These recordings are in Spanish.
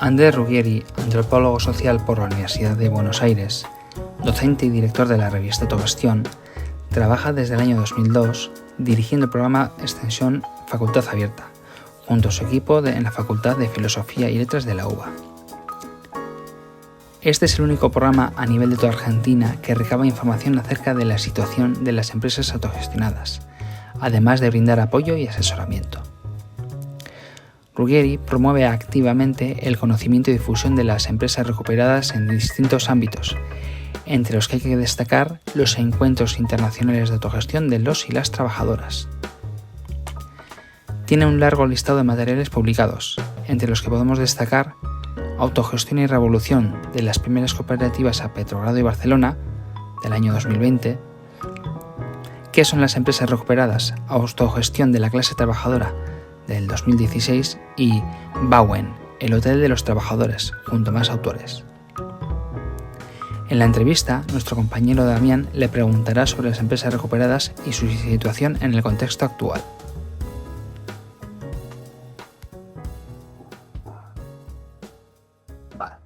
Andrés Ruggieri, antropólogo social por la Universidad de Buenos Aires, docente y director de la revista Autogestión, trabaja desde el año 2002 dirigiendo el programa Extensión Facultad Abierta, junto a su equipo en la Facultad de Filosofía y Letras de la UBA. Este es el único programa a nivel de toda Argentina que recaba información acerca de la situación de las empresas autogestionadas, además de brindar apoyo y asesoramiento. Ruggieri promueve activamente el conocimiento y difusión de las empresas recuperadas en distintos ámbitos, entre los que hay que destacar los encuentros internacionales de autogestión de los y las trabajadoras. Tiene un largo listado de materiales publicados, entre los que podemos destacar Autogestión y Revolución de las primeras cooperativas a Petrogrado y Barcelona, del año 2020, ¿Qué son las empresas recuperadas? Autogestión de la clase trabajadora, del 2016, y Bauen, el Hotel de los Trabajadores, junto a más autores. En la entrevista, nuestro compañero Damián le preguntará sobre las empresas recuperadas y su situación en el contexto actual. Vale,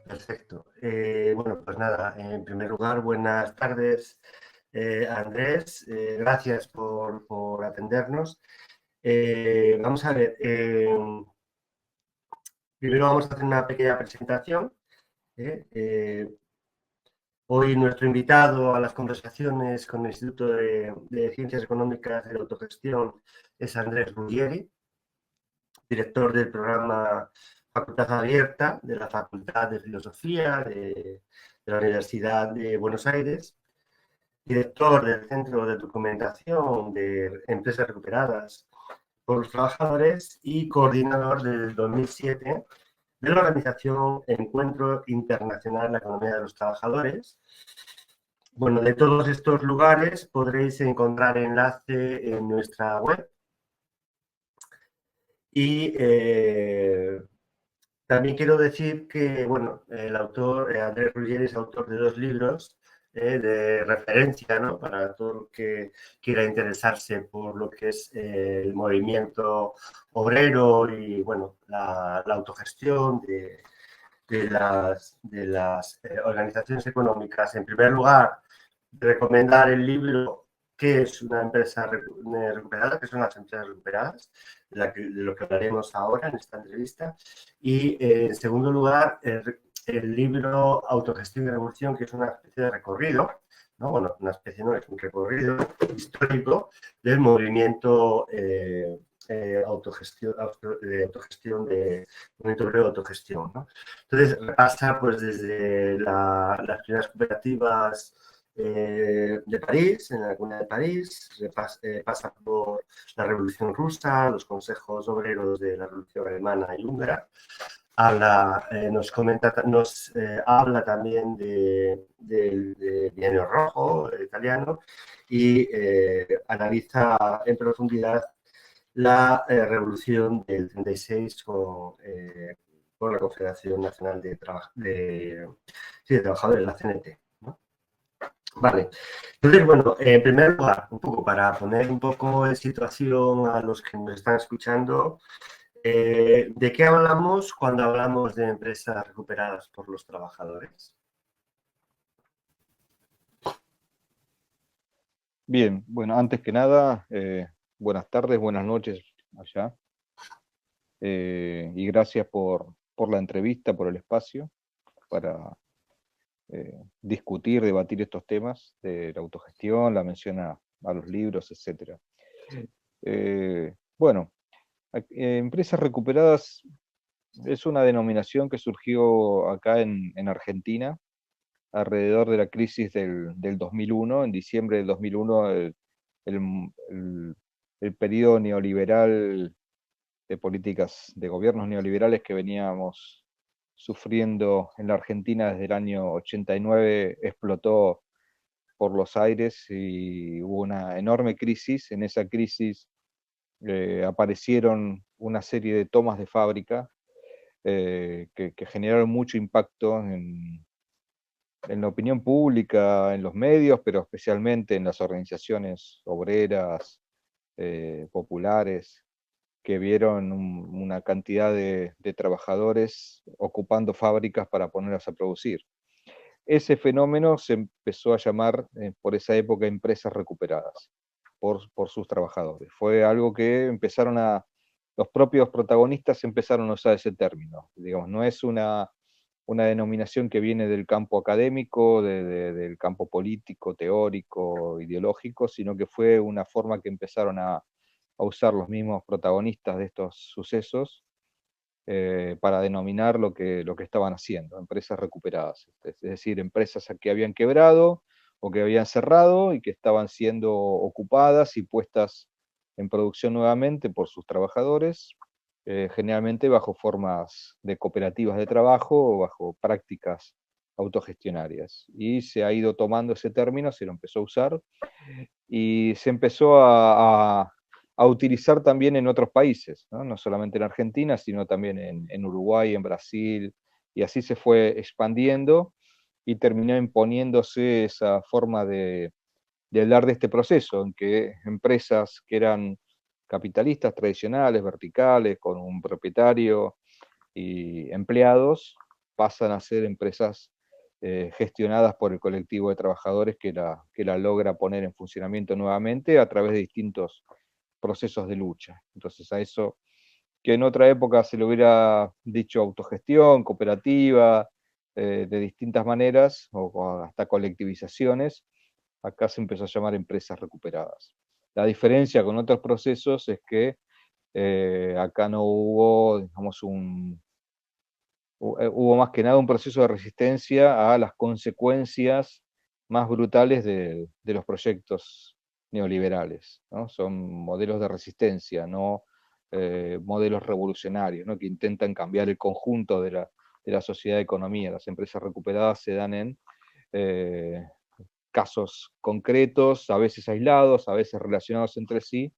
perfecto. Bueno, pues nada, en primer lugar, buenas tardes, Andrés. Gracias por atendernos. Vamos a ver, primero vamos a hacer una pequeña presentación. Hoy nuestro invitado a las conversaciones con el Instituto de Ciencias Económicas de la Autogestión es Andrés Ruggieri, director del programa Facultad Abierta de la Facultad de Filosofía de la Universidad de Buenos Aires, director del Centro de Documentación de Empresas Recuperadas por los Trabajadores y coordinador desde el 2007 de la organización Encuentro Internacional de la Economía de los Trabajadores. Bueno, de todos estos lugares podréis encontrar enlace en nuestra web. Y también quiero decir que, bueno, el autor, Andrés Ruggieri, es autor de 2 libros de referencia, ¿no?, para todo el que quiera interesarse por lo que es el movimiento obrero y, bueno, la autogestión de las organizaciones económicas. En primer lugar, recomendar el libro ¿Qué es una empresa recuperada? ¿Qué son las empresas recuperadas? De lo que hablaremos ahora en esta entrevista. Y en segundo lugar, el libro Autogestión y Revolución, que es una especie de recorrido, ¿no? Bueno, una especie no, es un recorrido histórico del movimiento autogestión de movimiento obrero de autogestión, ¿no? Entonces repasa pues desde las primeras cooperativas de París, en la Comunidad de París, pasa por la Revolución Rusa, los consejos obreros de la Revolución Alemana y Húngara. Nos habla también del Bienio Rojo italiano y analiza en profundidad la revolución del 36 con la Confederación Nacional de Trabajadores, la CNT. Vale, entonces, bueno, en primer lugar, un poco para poner un poco en situación a los que nos están escuchando, ¿de qué hablamos cuando hablamos de empresas recuperadas por los trabajadores? Bien, bueno, antes que nada, buenas tardes, buenas noches allá. Y gracias por la entrevista, por el espacio, para discutir, debatir estos temas de la autogestión, la mención a los libros, etc. Bueno, empresas recuperadas es una denominación que surgió acá en Argentina alrededor de la crisis del 2001. En diciembre del 2001, el periodo neoliberal de políticas de gobiernos neoliberales que veníamos sufriendo en la Argentina desde el año 89 explotó por los aires y hubo una enorme crisis. En esa crisis aparecieron una serie de tomas de fábrica que generaron mucho impacto en la opinión pública, en los medios, pero especialmente en las organizaciones obreras, populares. que vieron una cantidad de trabajadores ocupando fábricas para ponerlas a producir. Ese fenómeno se empezó a llamar por esa época empresas recuperadas por sus trabajadores. Fue algo que los propios protagonistas empezaron a usar ese término. Digamos, no es una denominación que viene del campo académico, del campo político, teórico, ideológico, sino que fue una forma que empezaron a usar los mismos protagonistas de estos sucesos para denominar lo que estaban haciendo, empresas recuperadas. Es decir, empresas que habían quebrado o que habían cerrado y que estaban siendo ocupadas y puestas en producción nuevamente por sus trabajadores, generalmente bajo formas de cooperativas de trabajo o bajo prácticas autogestionarias. Y se ha ido tomando ese término, se lo empezó a usar y se empezó a utilizar también en otros países, ¿no? No solamente en Argentina, sino también en Uruguay, en Brasil, y así se fue expandiendo y terminó imponiéndose esa forma de hablar de este proceso, en que empresas que eran capitalistas tradicionales, verticales, con un propietario y empleados, pasan a ser empresas gestionadas por el colectivo de trabajadores que la logra poner en funcionamiento nuevamente a través de distintos procesos de lucha. Entonces a eso que en otra época se le hubiera dicho autogestión, cooperativa, de distintas maneras, o hasta colectivizaciones, acá se empezó a llamar empresas recuperadas. La diferencia con otros procesos es que acá no hubo, digamos, hubo más que nada un proceso de resistencia a las consecuencias más brutales de los proyectos neoliberales, ¿no? Son modelos de resistencia, no modelos revolucionarios, ¿no? Que intentan cambiar el conjunto de la sociedad y economía. Las empresas recuperadas se dan en eh, casos concretos, a veces aislados, a veces relacionados entre sí,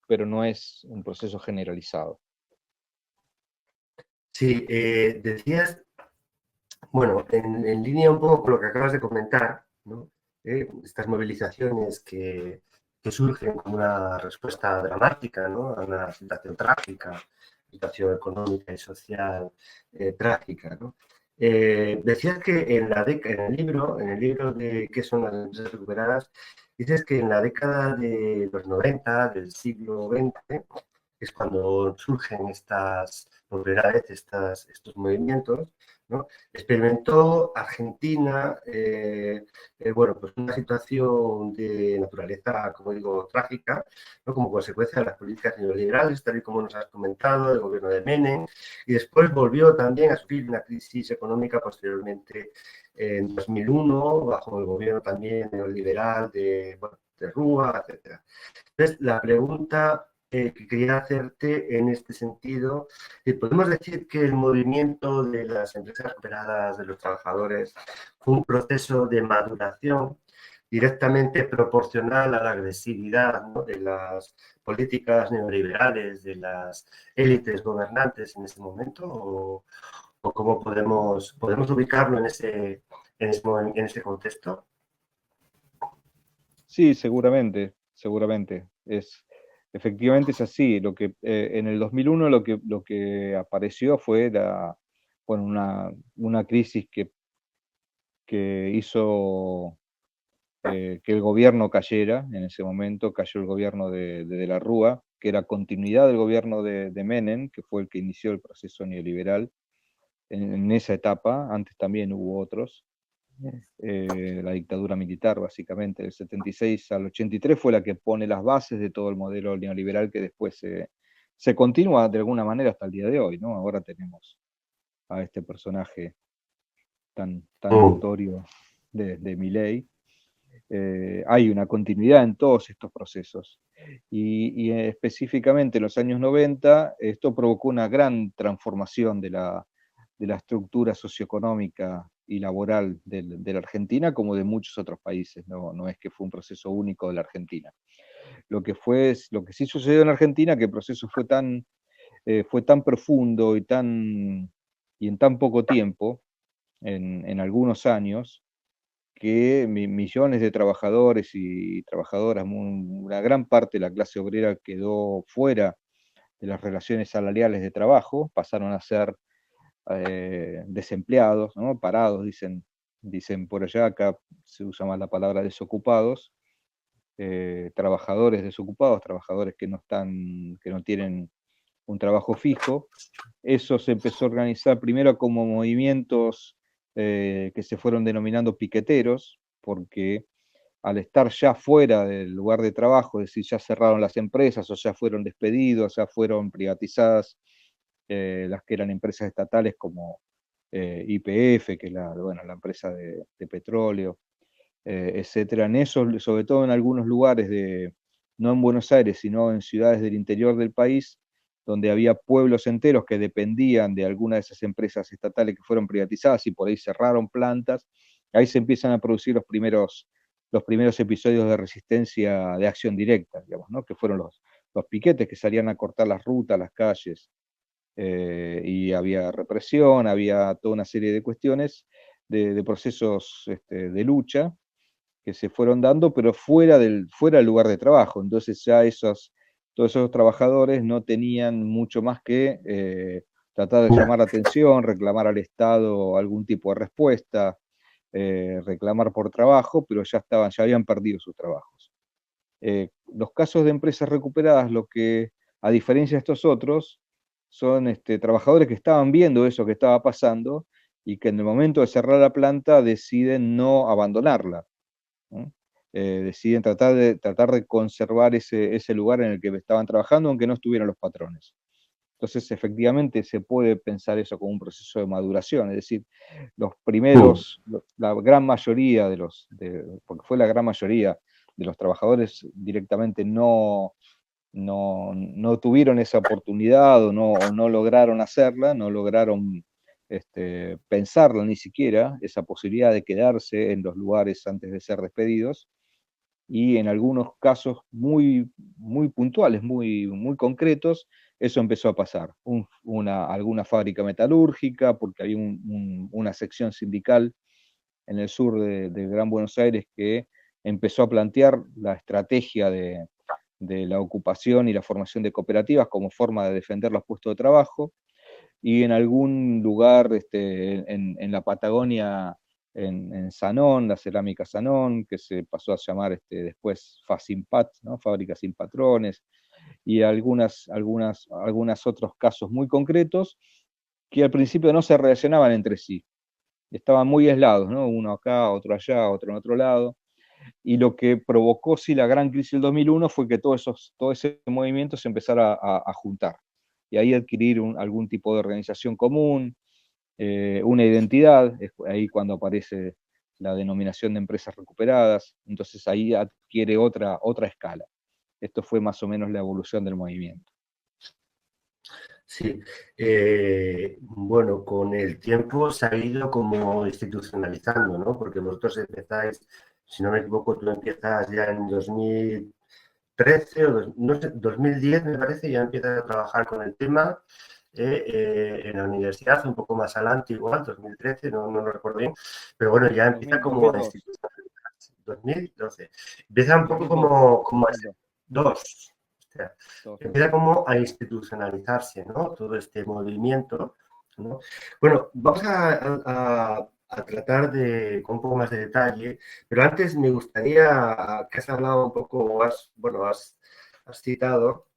pero no es un proceso generalizado. Sí, decías, bueno, en línea un poco con lo que acabas de comentar, ¿no? Estas movilizaciones que surgen como una respuesta dramática, ¿no? A una situación trágica, situación económica y social trágica, ¿no? Decías que en el libro de ¿Qué son las empresas recuperadas? Dices que en la década de los 90 del siglo XX es cuando surgen por primera vez estos movimientos, ¿no? Experimentó Argentina, bueno, pues una situación de naturaleza, como digo, trágica, ¿no? Como consecuencia de las políticas neoliberales, tal y como nos has comentado, del gobierno de Menem, y después volvió también a sufrir una crisis económica posteriormente en 2001, bajo el gobierno también neoliberal bueno, de Rúa, etc. Entonces, la pregunta que quería hacerte en este sentido, podemos decir que el movimiento de las empresas recuperadas de los trabajadores fue un proceso de maduración directamente proporcional a la agresividad, ¿no? De las políticas neoliberales, de las élites gobernantes en ese momento, o cómo podemos ubicarlo en ese contexto. Sí, seguramente, seguramente. Efectivamente es así. En el 2001 lo que apareció fue bueno, una crisis que hizo que el gobierno cayera. En ese momento cayó el gobierno de la Rúa, que era continuidad del gobierno de Menem, que fue el que inició el proceso neoliberal en esa etapa. Antes también hubo otros. La dictadura militar, básicamente, del 76 al 83 fue la que pone las bases de todo el modelo neoliberal que después se continúa de alguna manera hasta el día de hoy, ¿no? Ahora tenemos a este personaje tan notorio de Milei. Hay una continuidad en todos estos procesos. Y específicamente en los años 90, esto provocó una gran transformación de la estructura socioeconómica y laboral de la Argentina, como de muchos otros países. No es que fue un proceso único de la Argentina. Lo que sí sucedió en Argentina, que el proceso fue tan profundo y en tan poco tiempo, en algunos años, que millones de trabajadores y trabajadoras, una gran parte de la clase obrera quedó fuera las relaciones salariales de trabajo, pasaron a ser desempleados, ¿no? Parados, dicen por allá, acá se usa más la palabra desocupados, trabajadores desocupados, trabajadores que no tienen un trabajo fijo. Eso se empezó a organizar primero como movimientos que se fueron denominando piqueteros, porque al estar ya fuera del lugar de trabajo, es decir, ya cerraron las empresas o ya fueron despedidos, ya fueron privatizadas las que eran empresas estatales como YPF, que es la empresa de petróleo, etcétera. En eso, sobre todo en algunos lugares, no en Buenos Aires, sino en ciudades del interior del país, donde había pueblos enteros que dependían de alguna de esas empresas estatales que fueron privatizadas y por ahí cerraron plantas, ahí se empiezan a producir los primeros episodios de resistencia de acción directa, digamos, ¿no? Que fueron los piquetes que salían a cortar las rutas, las calles, y había represión, había toda una serie de cuestiones, de procesos de lucha que se fueron dando, pero fuera del lugar de trabajo. Entonces ya todos esos trabajadores no tenían mucho más que tratar de llamar la atención, reclamar al Estado algún tipo de respuesta, reclamar por trabajo, pero ya habían perdido sus trabajos. Los casos de empresas recuperadas, lo que, a diferencia de estos otros, son trabajadores que estaban viendo eso que estaba pasando y que en el momento de cerrar la planta deciden no abandonarla, ¿no? Deciden tratar de conservar ese lugar en el que estaban trabajando, aunque no estuvieran los patrones. Entonces, efectivamente, se puede pensar eso como un proceso de maduración, es decir, los primeros, la gran mayoría porque fue la gran mayoría de los trabajadores directamente no tuvieron esa oportunidad o no lograron hacerla, no lograron pensarla ni siquiera, esa posibilidad de quedarse en los lugares antes de ser despedidos, y en algunos casos muy, muy puntuales, muy, muy concretos, eso empezó a pasar. Alguna fábrica metalúrgica, porque había una sección sindical en el sur de Gran Buenos Aires que empezó a plantear la estrategia de la ocupación y la formación de cooperativas como forma de defender los puestos de trabajo, y en algún lugar en la Patagonia, en Sanón, la cerámica Sanón, que se pasó a llamar después Fasimpat, ¿no? Fábrica sin patrones, y algunos otros casos muy concretos que al principio no se relacionaban entre sí, estaban muy aislados, ¿no? Uno acá, otro allá, otro en otro lado, y lo que provocó sí la gran crisis del 2001 fue que todo ese movimiento se empezara a juntar, y ahí adquirir algún tipo de organización común, una identidad, es ahí cuando aparece la denominación de empresas recuperadas, entonces ahí adquiere otra escala. Esto fue más o menos la evolución del movimiento. Sí, bueno, con el tiempo se ha ido como institucionalizando, ¿no? Porque vosotros empezáis, si no me equivoco, tú empiezas ya en 2013 o no sé, 2010 me parece, ya empiezas a trabajar con el tema en la universidad, un poco más adelante igual, 2013, no lo recuerdo bien, pero bueno, ya empieza como a institucionalizarse. 2012. Empieza un poco como a ser dos. Empieza como a institucionalizarse, ¿no? Todo este movimiento, ¿no? Bueno, vamos a tratar con un poco más de detalle, pero antes me gustaría que has hablado un poco, has citado,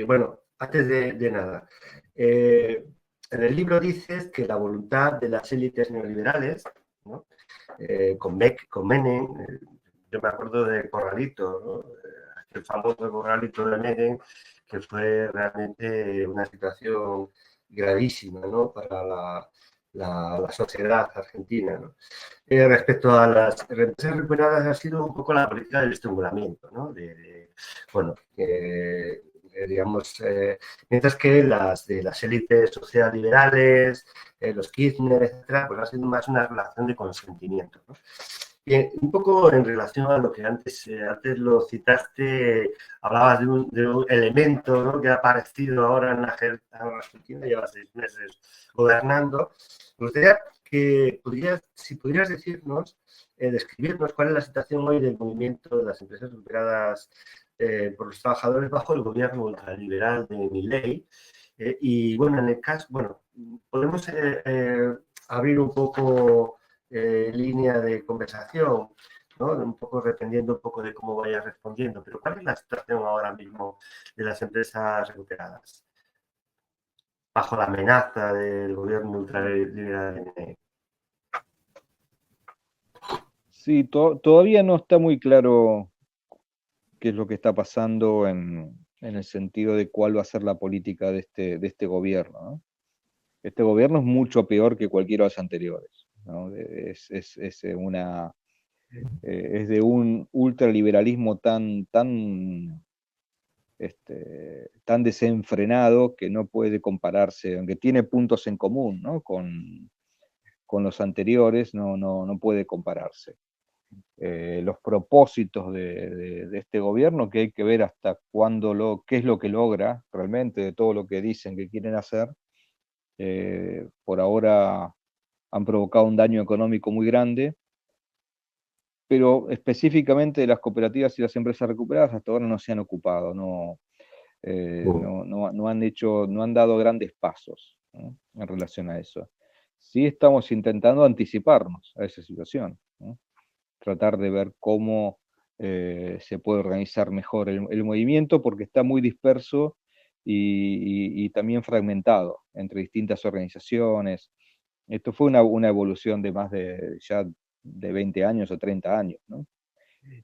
bueno, antes de nada, en el libro dices que la voluntad de las élites neoliberales, ¿no? Con Menem, yo me acuerdo de Corralito, ¿no? El famoso Corralito de Menem, que fue realmente una situación gravísima, ¿no? Para la sociedad argentina, ¿no? Respecto a las empresas recuperadas, ha sido un poco la política del estrangulamiento, ¿no? Bueno, digamos, mientras que las de las élites socialliberales, los Kirchner, etcétera, pues ha sido más una relación de consentimiento, ¿no? Bien, un poco en relación a lo que antes lo citaste, hablabas de un elemento, ¿no? Que ha aparecido ahora en la Argentina, lleva 6 meses gobernando. Me gustaría que si pudieras decirnos, describirnos cuál es la situación hoy del movimiento de las empresas recuperadas por los trabajadores bajo el gobierno ultraliberal de Milei. Y bueno, en el caso, bueno, podemos abrir un poco línea de conversación, ¿no? Un poco dependiendo un poco de cómo vayas respondiendo, pero ¿cuál es la situación ahora mismo de las empresas recuperadas bajo la amenaza del gobierno ultraliberal de Milei? Sí, todavía no está muy claro qué es lo que está pasando en el sentido de cuál va a ser la política de este gobierno, ¿no? Este gobierno es mucho peor que cualquiera de los anteriores, ¿no? Es de un ultraliberalismo tan desenfrenado que no puede compararse, aunque tiene puntos en común, ¿no? Con los anteriores, no puede compararse. Los propósitos de este gobierno, que hay que ver hasta qué es lo que logra realmente de todo lo que dicen que quieren hacer. Por ahora han provocado un daño económico muy grande, pero específicamente de las cooperativas y las empresas recuperadas hasta ahora no se han ocupado, no han dado grandes pasos, ¿no? En relación a eso. Sí estamos intentando anticiparnos a esa situación, ¿no? Tratar de ver cómo se puede organizar mejor el movimiento, porque está muy disperso y también fragmentado entre distintas organizaciones. Esto fue una evolución de ya de 20 años o 30 años, ¿no?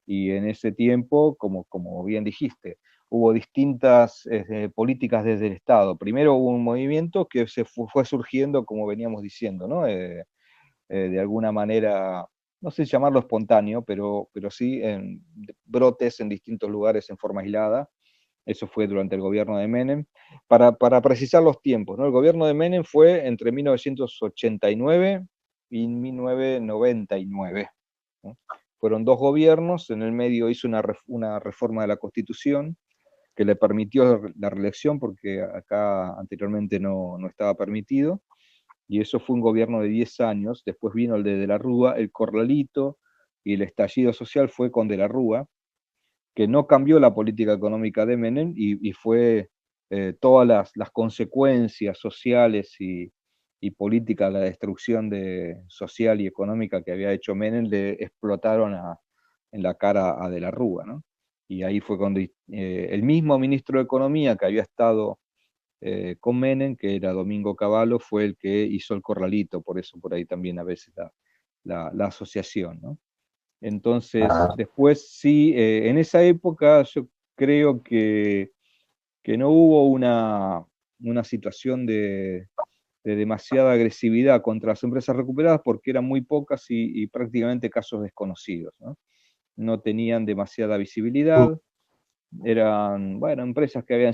Y en ese tiempo, como bien dijiste, hubo distintas políticas desde el Estado. Primero hubo un movimiento que fue surgiendo, como veníamos diciendo, ¿no? De alguna manera, no sé si llamarlo espontáneo, pero sí en brotes en distintos lugares en forma aislada. Eso fue durante el gobierno de Menem. Para precisar los tiempos, ¿no? El gobierno de Menem fue entre 1989 y 1999, ¿no? Fueron dos gobiernos, en el medio hizo una reforma de la Constitución que le permitió la reelección, porque acá anteriormente no estaba permitido, y eso fue un gobierno de 10 años. Después vino el de la Rúa, el corralito, y el estallido social fue con de la Rúa, que no cambió la política económica de Menem y fue todas las consecuencias sociales y políticas, la destrucción social y económica que había hecho Menem, le explotaron en la cara a de la Rúa, ¿no? Y ahí fue cuando el mismo ministro de Economía que había estado con Menem, que era Domingo Cavallo, fue el que hizo el corralito, por eso por ahí también a veces la asociación, ¿no? Entonces, Ah, después sí, en esa época yo creo que no hubo una situación de demasiada agresividad contra las empresas recuperadas porque eran muy pocas y prácticamente casos desconocidos, ¿no? No tenían demasiada visibilidad, eran, bueno, empresas que habían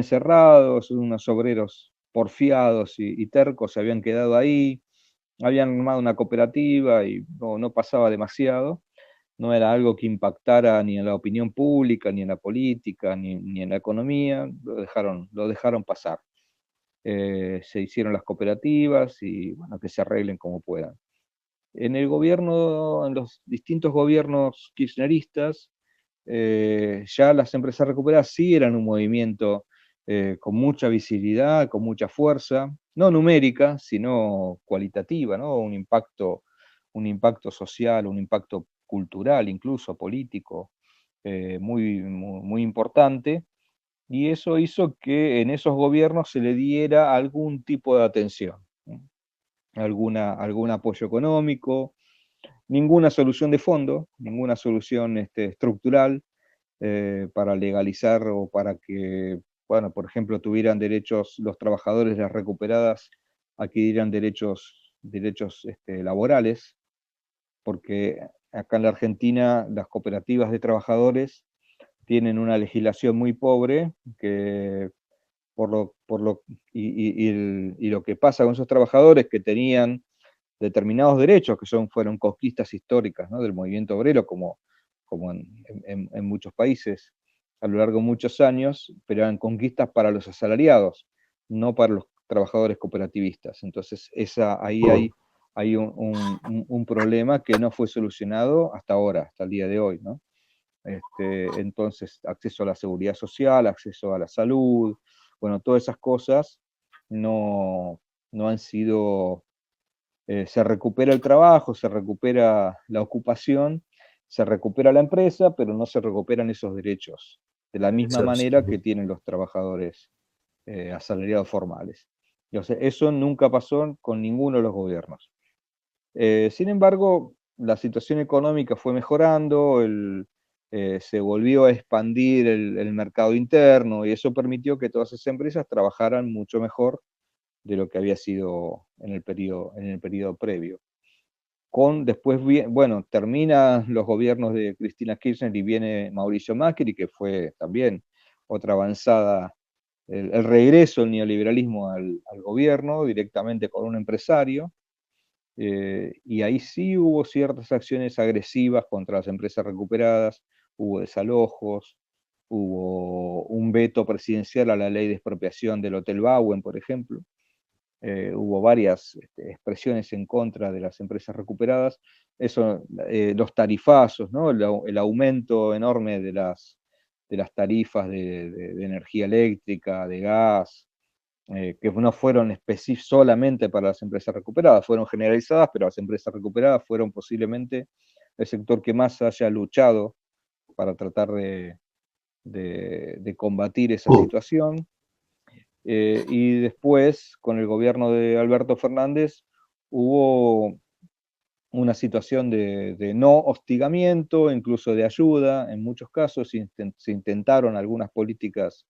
cerrado, unos obreros porfiados y tercos se habían quedado ahí, habían armado una cooperativa y no pasaba demasiado, no era algo que impactara ni en la opinión pública, ni en la política, ni en la economía, lo dejaron pasar. Se hicieron las cooperativas y bueno, que se arreglen como puedan. En el gobierno, en los distintos gobiernos kirchneristas, ya las empresas recuperadas sí eran un movimiento con mucha visibilidad, con mucha fuerza, no numérica, sino cualitativa, ¿no? Un impacto social, un impacto cultural, incluso político, muy importante, y eso hizo que en esos gobiernos se le diera algún tipo de atención, ¿no? Algún apoyo económico, ninguna solución de fondo, ninguna solución estructural, para legalizar o para que, bueno, por ejemplo, tuvieran derechos los trabajadores de las recuperadas, adquirieran derechos laborales, porque acá en la Argentina las cooperativas de trabajadores tienen una legislación muy pobre que por lo, y lo que pasa con esos trabajadores que tenían determinados derechos que fueron conquistas históricas, ¿no? Del movimiento obrero, como en muchos países a lo largo de muchos años, pero eran conquistas para los asalariados, no para los trabajadores cooperativistas. Entonces, ahí hay un problema que no fue solucionado hasta ahora, hasta el día de hoy, ¿no? Entonces, acceso a la seguridad social, acceso a la salud, bueno, todas esas cosas no han sido, se recupera el trabajo, se recupera la ocupación, se recupera la empresa, pero no se recuperan esos derechos, de la misma manera que tienen los trabajadores asalariados formales. Entonces, eso nunca pasó con ninguno de los gobiernos. Sin embargo, la situación económica fue mejorando, se volvió a expandir el mercado interno y eso permitió que todas esas empresas trabajaran mucho mejor de lo que había sido en el periodo previo. Después, bueno, terminan los gobiernos de Cristina Kirchner y viene Mauricio Macri, que fue también otra avanzada, el regreso del neoliberalismo al gobierno directamente con un empresario. Y ahí sí hubo ciertas acciones agresivas contra las empresas recuperadas, hubo desalojos, hubo un veto presidencial a la ley de expropiación del Hotel Bauen, por ejemplo. Hubo varias expresiones en contra de las empresas recuperadas. Eso, los tarifazos, ¿no? El aumento enorme de las tarifas de energía eléctrica, de gas, que no fueron solamente para las empresas recuperadas, fueron generalizadas, pero las empresas recuperadas fueron posiblemente el sector que más haya luchado para tratar de combatir esa situación. Y después, con el gobierno de Alberto Fernández, hubo una situación de no hostigamiento, incluso de ayuda. En muchos casos se intentaron algunas políticas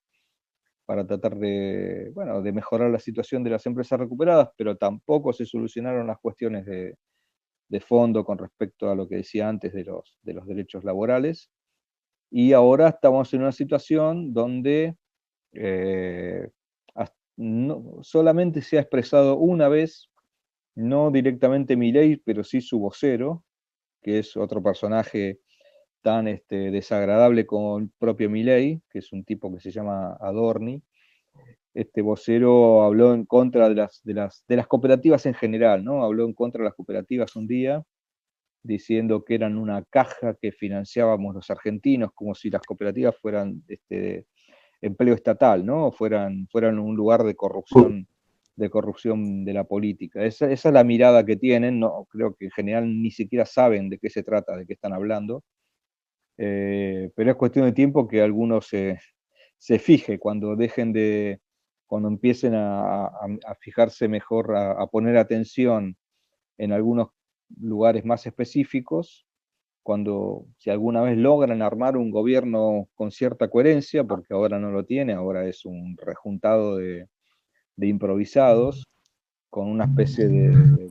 para tratar de mejorar la situación de las empresas recuperadas, pero tampoco se solucionaron las cuestiones de fondo con respecto a lo que decía antes de los derechos laborales. Y ahora estamos en una situación donde solamente se ha expresado una vez, no directamente Milei, pero sí su vocero, que es otro personaje tan desagradable como el propio Milei, que es un tipo que se llama Adorni. Este vocero habló en contra de las cooperativas en general, ¿no? Habló en contra de las cooperativas un día, diciendo que eran una caja que financiábamos los argentinos, como si las cooperativas fueran empleo estatal, ¿no? Fueran un lugar de corrupción de la política. Esa es la mirada que tienen, no, creo que en general ni siquiera saben de qué se trata, de qué están hablando, pero es cuestión de tiempo que algunos se fije cuando cuando empiecen a fijarse mejor, a poner atención en algunos lugares más específicos, si alguna vez logran armar un gobierno con cierta coherencia, porque ahora no lo tiene, ahora es un rejuntado de improvisados, con una especie de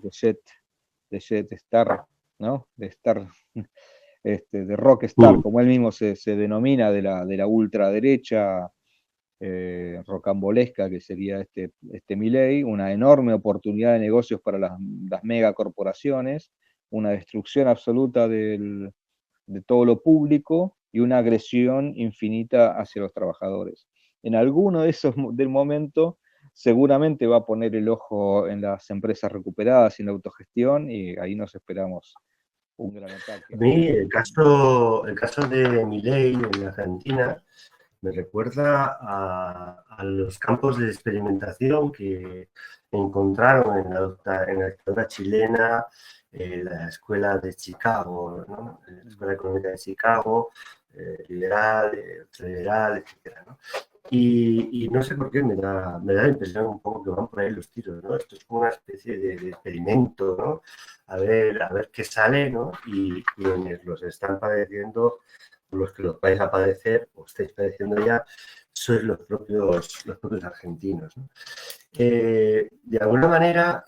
jet star, ¿no? De star, de rockstar, como él mismo se denomina, de la ultraderecha rocambolesca que sería este Milei, una enorme oportunidad de negocios para las megacorporaciones, una destrucción absoluta de todo lo público y una agresión infinita hacia los trabajadores. En alguno de esos del momento seguramente va a poner el ojo en las empresas recuperadas y en la autogestión, y ahí nos esperamos un gran ataque. A mí el caso de Milei en Argentina me recuerda a los campos de experimentación que encontraron en la dictadura chilena, la escuela de Chicago, ¿no? La escuela económica de Chicago, liberal, federal, etc., ¿no? Y no sé por qué me da la impresión un poco que van por ahí los tiros, ¿no? Esto es como una especie de experimento, ¿no? A ver qué sale, ¿no? Y quienes los están padeciendo, los que los vais a padecer o estáis padeciendo ya, sois los propios argentinos, ¿no? De alguna manera,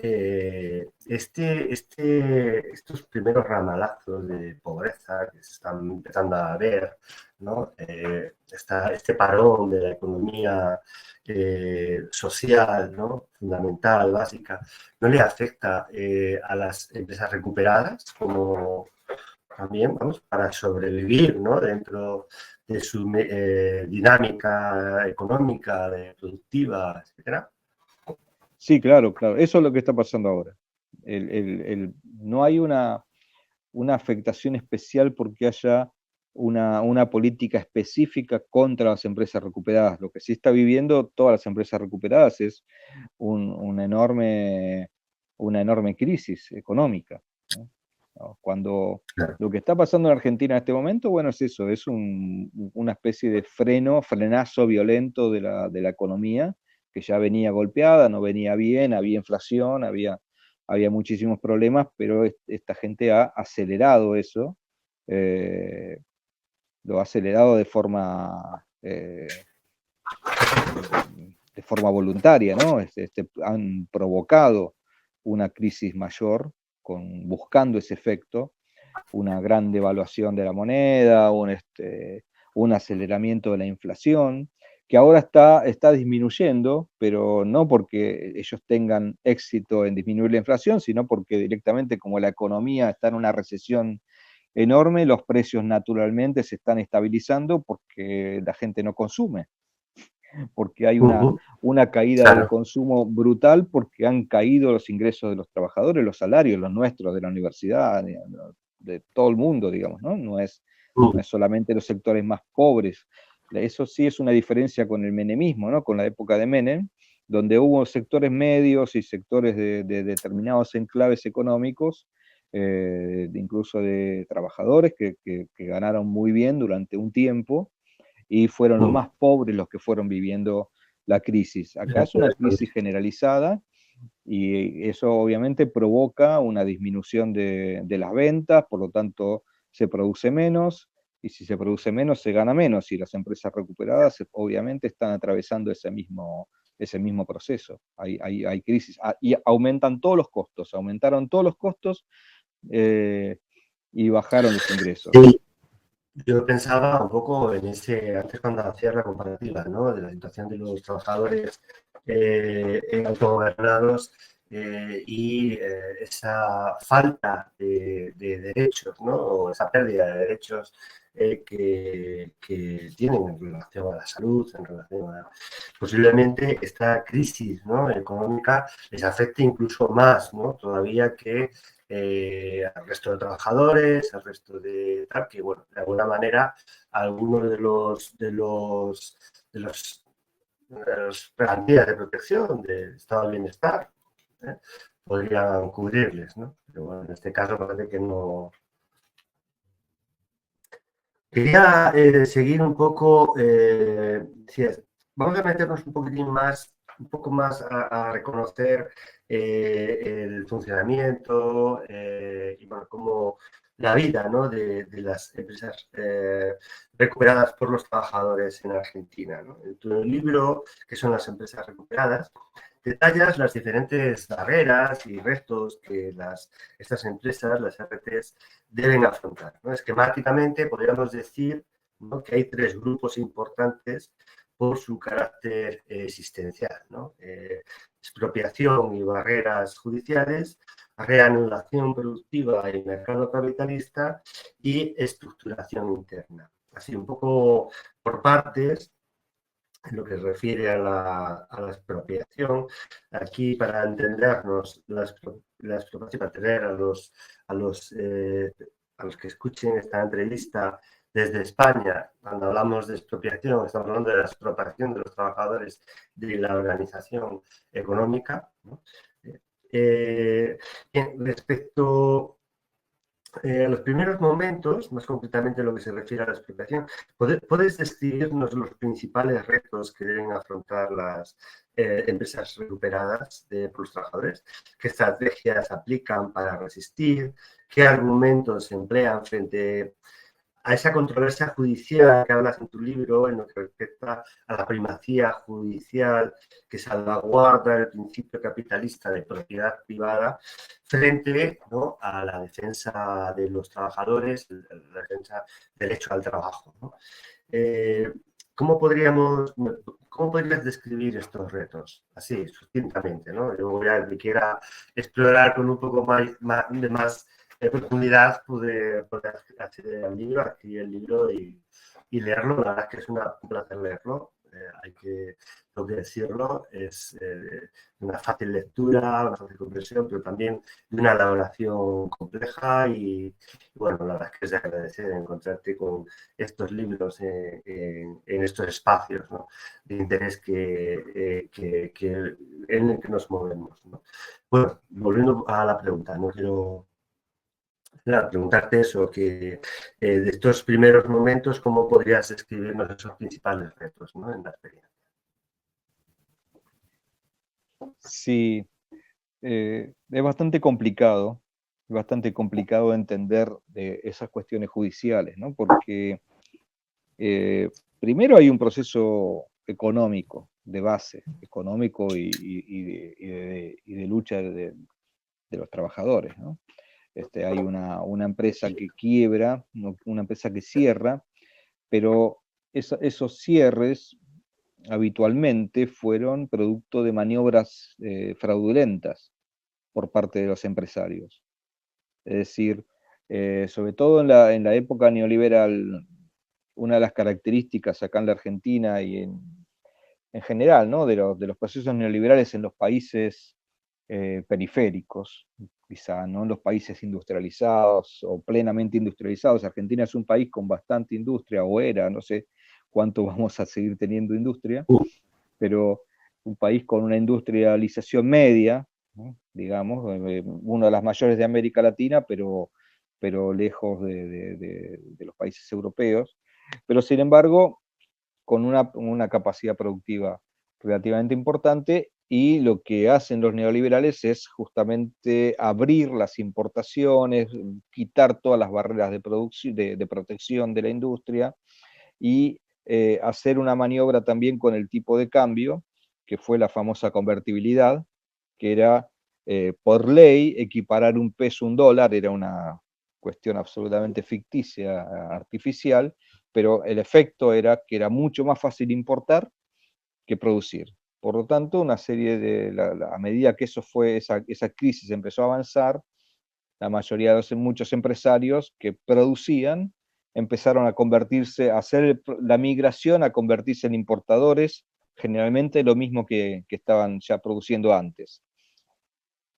estos primeros ramalazos de pobreza que se están empezando a ver, ¿no? Este parón de la economía social, ¿no? Fundamental, básica, no le afecta a las empresas recuperadas como también, vamos, para sobrevivir, ¿no? Dentro de su dinámica económica, productiva, etcétera. Sí, claro, eso es lo que está pasando ahora. No hay una afectación especial porque haya una política específica contra las empresas recuperadas. Lo que sí está viviendo todas las empresas recuperadas es una enorme crisis económica, ¿no? Cuando Claro. lo que está pasando en Argentina en este momento, bueno, es eso, es una especie de frenazo violento de la economía, que ya venía golpeada, no venía bien, había inflación, había muchísimos problemas, pero esta gente ha acelerado eso, lo ha acelerado de forma voluntaria, ¿no? Han provocado una crisis mayor buscando ese efecto, una gran devaluación de la moneda, un aceleramiento de la inflación, que ahora está disminuyendo, pero no porque ellos tengan éxito en disminuir la inflación, sino porque directamente como la economía está en una recesión enorme, los precios naturalmente se están estabilizando porque la gente no consume, porque hay una caída del Claro. consumo brutal, porque han caído los ingresos de los trabajadores, los salarios, los nuestros, de la universidad, de todo el mundo, digamos, ¿no? No es solamente los sectores más pobres. Eso sí es una diferencia con el menemismo, ¿no? Con la época de Menem, donde hubo sectores medios y sectores de determinados enclaves económicos, incluso de trabajadores que ganaron muy bien durante un tiempo, y fueron los más pobres los que fueron viviendo la crisis. Acá es una crisis generalizada y eso obviamente provoca una disminución de las ventas, por lo tanto se produce menos, y si se produce menos se gana menos, y las empresas recuperadas obviamente están atravesando ese mismo proceso. Hay crisis, y aumentan todos los costos, aumentaron todos los costos y bajaron los ingresos. Sí. Yo pensaba un poco en antes cuando hacías la comparativa, ¿no? De la situación de los trabajadores autogobernados y esa falta de derechos, ¿no? O esa pérdida de derechos que tienen en relación a la salud, en relación a... Posiblemente esta crisis, ¿no? Económica les afecte incluso más, ¿no? Todavía que al resto de trabajadores, al resto de tal, que bueno, de alguna manera algunos de las garantías de protección del estado de bienestar podrían cubrirles, ¿no? Pero bueno, en este caso parece que no. Quería seguir un poco, vamos a meternos un poco más a reconocer el funcionamiento y bueno, como la vida, ¿no? de las empresas recuperadas por los trabajadores en Argentina, ¿no? En tu libro, que son las empresas recuperadas, detallas las diferentes barreras y retos que estas empresas, las RTs, deben afrontar, ¿no? Esquemáticamente podríamos decir, ¿no? Que hay tres grupos importantes por su carácter existencial, ¿no? Expropiación y barreras judiciales, reanudación productiva y mercado capitalista y estructuración interna. Así un poco por partes. En lo que se refiere a la expropiación, aquí para entendernos, la expropiación, para tener a los que escuchen esta entrevista desde España, cuando hablamos de expropiación, estamos hablando de la expropiación de los trabajadores de la organización económica, ¿no? Respecto a los primeros momentos, más concretamente lo que se refiere a la expropiación, ¿puedes describirnos los principales retos que deben afrontar las empresas recuperadas por los trabajadores? ¿Qué estrategias aplican para resistir? ¿Qué argumentos se emplean frente a esa controversia judicial que hablas en tu libro en lo que respecta a la primacía judicial que salvaguarda el principio capitalista de propiedad privada frente, ¿no? a la defensa de los trabajadores, la defensa del derecho al trabajo, ¿no? ¿Cómo podrías describir estos retos? Así, sucintamente, ¿no? Yo quiera explorar con un poco más de profundidad, pude acceder al libro, adquirir el libro y leerlo. La verdad es que es un placer leerlo. tengo que decirlo, es una fácil lectura, una fácil comprensión, pero también de una elaboración compleja y bueno, la verdad es que es de agradecer encontrarte con estos libros en estos espacios, ¿no?, de interés en el que nos movemos, ¿no? Bueno, volviendo a la pregunta, no quiero preguntarte eso, que de estos primeros momentos, ¿cómo podrías describirnos esos principales retos, ¿no?, en la experiencia? Sí, es bastante complicado entender de esas cuestiones judiciales, ¿no? Porque primero hay un proceso económico, de base, económico y de lucha de los trabajadores, ¿no? Hay una empresa que quiebra, una empresa que cierra, pero esos cierres habitualmente fueron producto de maniobras fraudulentas por parte de los empresarios. Es decir, sobre todo en la época neoliberal, una de las características acá en la Argentina y en general, ¿no?, de los procesos neoliberales en los países periféricos, quizá no en los países industrializados o plenamente industrializados. Argentina es un país con bastante industria, o era, no sé cuánto vamos a seguir teniendo industria, pero un país con una industrialización media, ¿no?, digamos, una de las mayores de América Latina, pero lejos de los países europeos, pero sin embargo con una capacidad productiva relativamente importante, y lo que hacen los neoliberales es justamente abrir las importaciones, quitar todas las barreras de protección de la industria, y hacer una maniobra también con el tipo de cambio, que fue la famosa convertibilidad, que era por ley equiparar un peso a un dólar. Era una cuestión absolutamente ficticia, artificial, pero el efecto era que era mucho más fácil importar que producir. Por lo tanto, una serie a medida que esa crisis empezó a avanzar, la mayoría de muchos empresarios que producían empezaron a convertirse, a hacer la migración, a convertirse en importadores, generalmente lo mismo que estaban ya produciendo antes.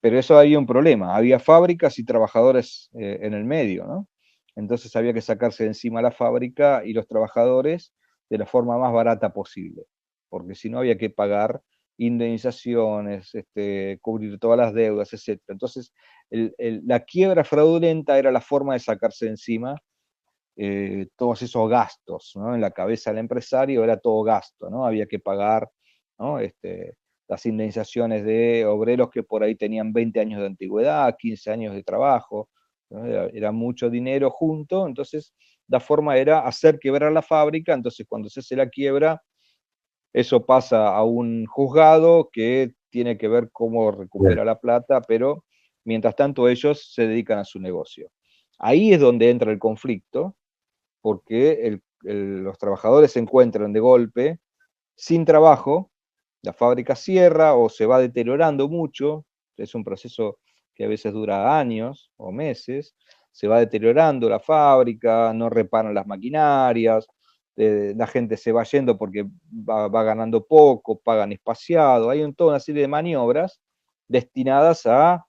Pero eso había un problema, había fábricas y trabajadores en el medio, ¿no? Entonces había que sacarse de encima la fábrica y los trabajadores de la forma más barata posible, porque si no había que pagar indemnizaciones, cubrir todas las deudas, etc. Entonces, la quiebra fraudulenta era la forma de sacarse de encima todos esos gastos, ¿no? En la cabeza del empresario era todo gasto, ¿no? Había que pagar, ¿no?, las indemnizaciones de obreros que por ahí tenían 20 años de antigüedad, 15 años de trabajo, ¿no? Era mucho dinero junto. Entonces la forma era hacer quebrar la fábrica. Entonces cuando se hace la quiebra, eso pasa a un juzgado que tiene que ver cómo recupera la plata, pero mientras tanto ellos se dedican a su negocio. Ahí es donde entra el conflicto, porque los trabajadores se encuentran de golpe sin trabajo, la fábrica cierra o se va deteriorando mucho, es un proceso que a veces dura años o meses, se va deteriorando la fábrica, no reparan las maquinarias, la gente se va yendo porque va ganando poco, pagan espaciado, hay toda una serie de maniobras destinadas a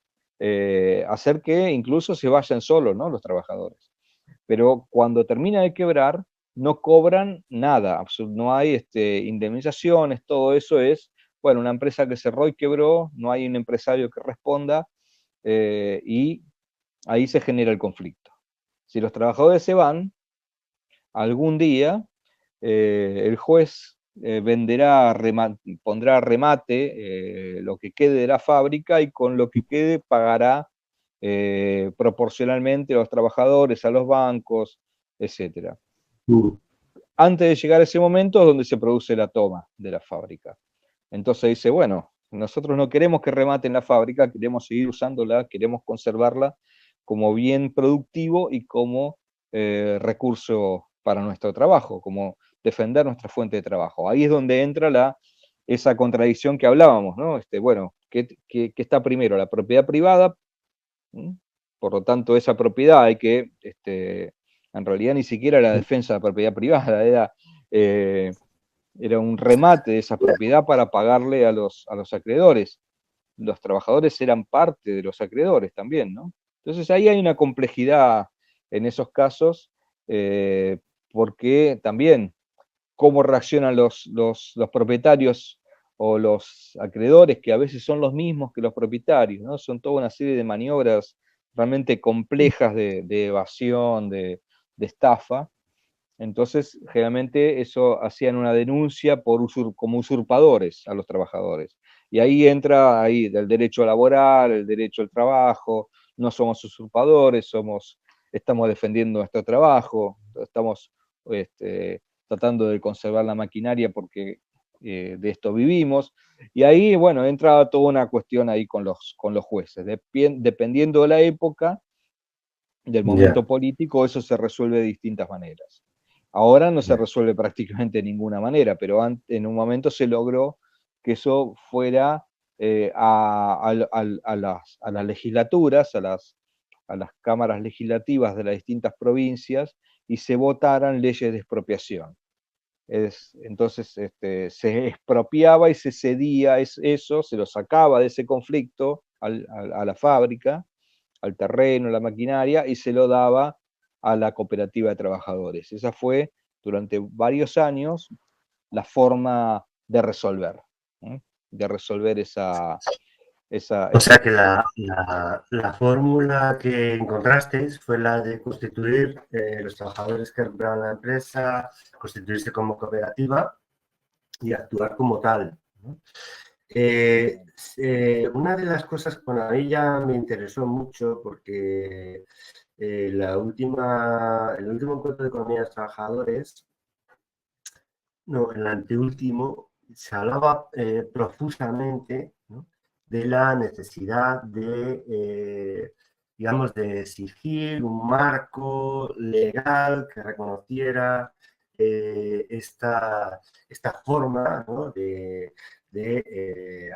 hacer que incluso se vayan solos, ¿no?, los trabajadores. Pero cuando termina de quebrar, no cobran nada, no hay indemnizaciones, todo eso es, bueno, una empresa que cerró y quebró, no hay un empresario que responda, y ahí se genera el conflicto. Si los trabajadores se van, algún día el juez pondrá remate lo que quede de la fábrica, y con lo que quede pagará proporcionalmente a los trabajadores, a los bancos, etc. Antes de llegar a ese momento es donde se produce la toma de la fábrica. Entonces dice, bueno, nosotros no queremos que rematen la fábrica, queremos seguir usándola, queremos conservarla como bien productivo y como recurso para nuestro trabajo, como defender nuestra fuente de trabajo. Ahí es donde entra esa contradicción que hablábamos, ¿no? Bueno, ¿qué está primero? La propiedad privada. Por lo tanto, esa propiedad hay que, en realidad ni siquiera la defensa de la propiedad privada, era era un remate de esa propiedad para pagarle a los acreedores. Los trabajadores eran parte de los acreedores también, ¿no? Entonces ahí hay una complejidad en esos casos, porque también cómo reaccionan los propietarios o los acreedores, que a veces son los mismos que los propietarios, ¿no? Son toda una serie de maniobras realmente complejas de evasión, de estafa. Entonces, generalmente eso hacían una denuncia como usurpadores a los trabajadores. Y ahí entra ahí el derecho laboral, el derecho al trabajo, no somos usurpadores, estamos defendiendo nuestro trabajo, estamos tratando de conservar la maquinaria porque de esto vivimos. Y ahí, bueno, entra toda una cuestión ahí con los jueces. Dependiendo de la época, del Ya, momento político, eso se resuelve de distintas maneras. Ahora no se ya, resuelve prácticamente de ninguna manera, pero en un momento se logró que eso fuera a las legislaturas, a las cámaras legislativas de las distintas provincias y se votaran leyes de expropiación. Entonces se expropiaba y se cedía eso, se lo sacaba de ese conflicto a la fábrica, al terreno, a la maquinaria, y se lo daba a la cooperativa de trabajadores. Esa fue durante varios años la forma de resolver, ¿eh? De resolver o esa sea que cuestión. la fórmula que encontraste fue la de constituir los trabajadores que recuperaban la empresa, constituirse como cooperativa y actuar como tal, ¿no? Una de las cosas que bueno, a mí ya me interesó mucho porque el último encuentro de economía de los trabajadores, no, el anteúltimo, se hablaba profusamente, ¿no?, de la necesidad digamos, de exigir un marco legal que reconociera esta forma, ¿no?, de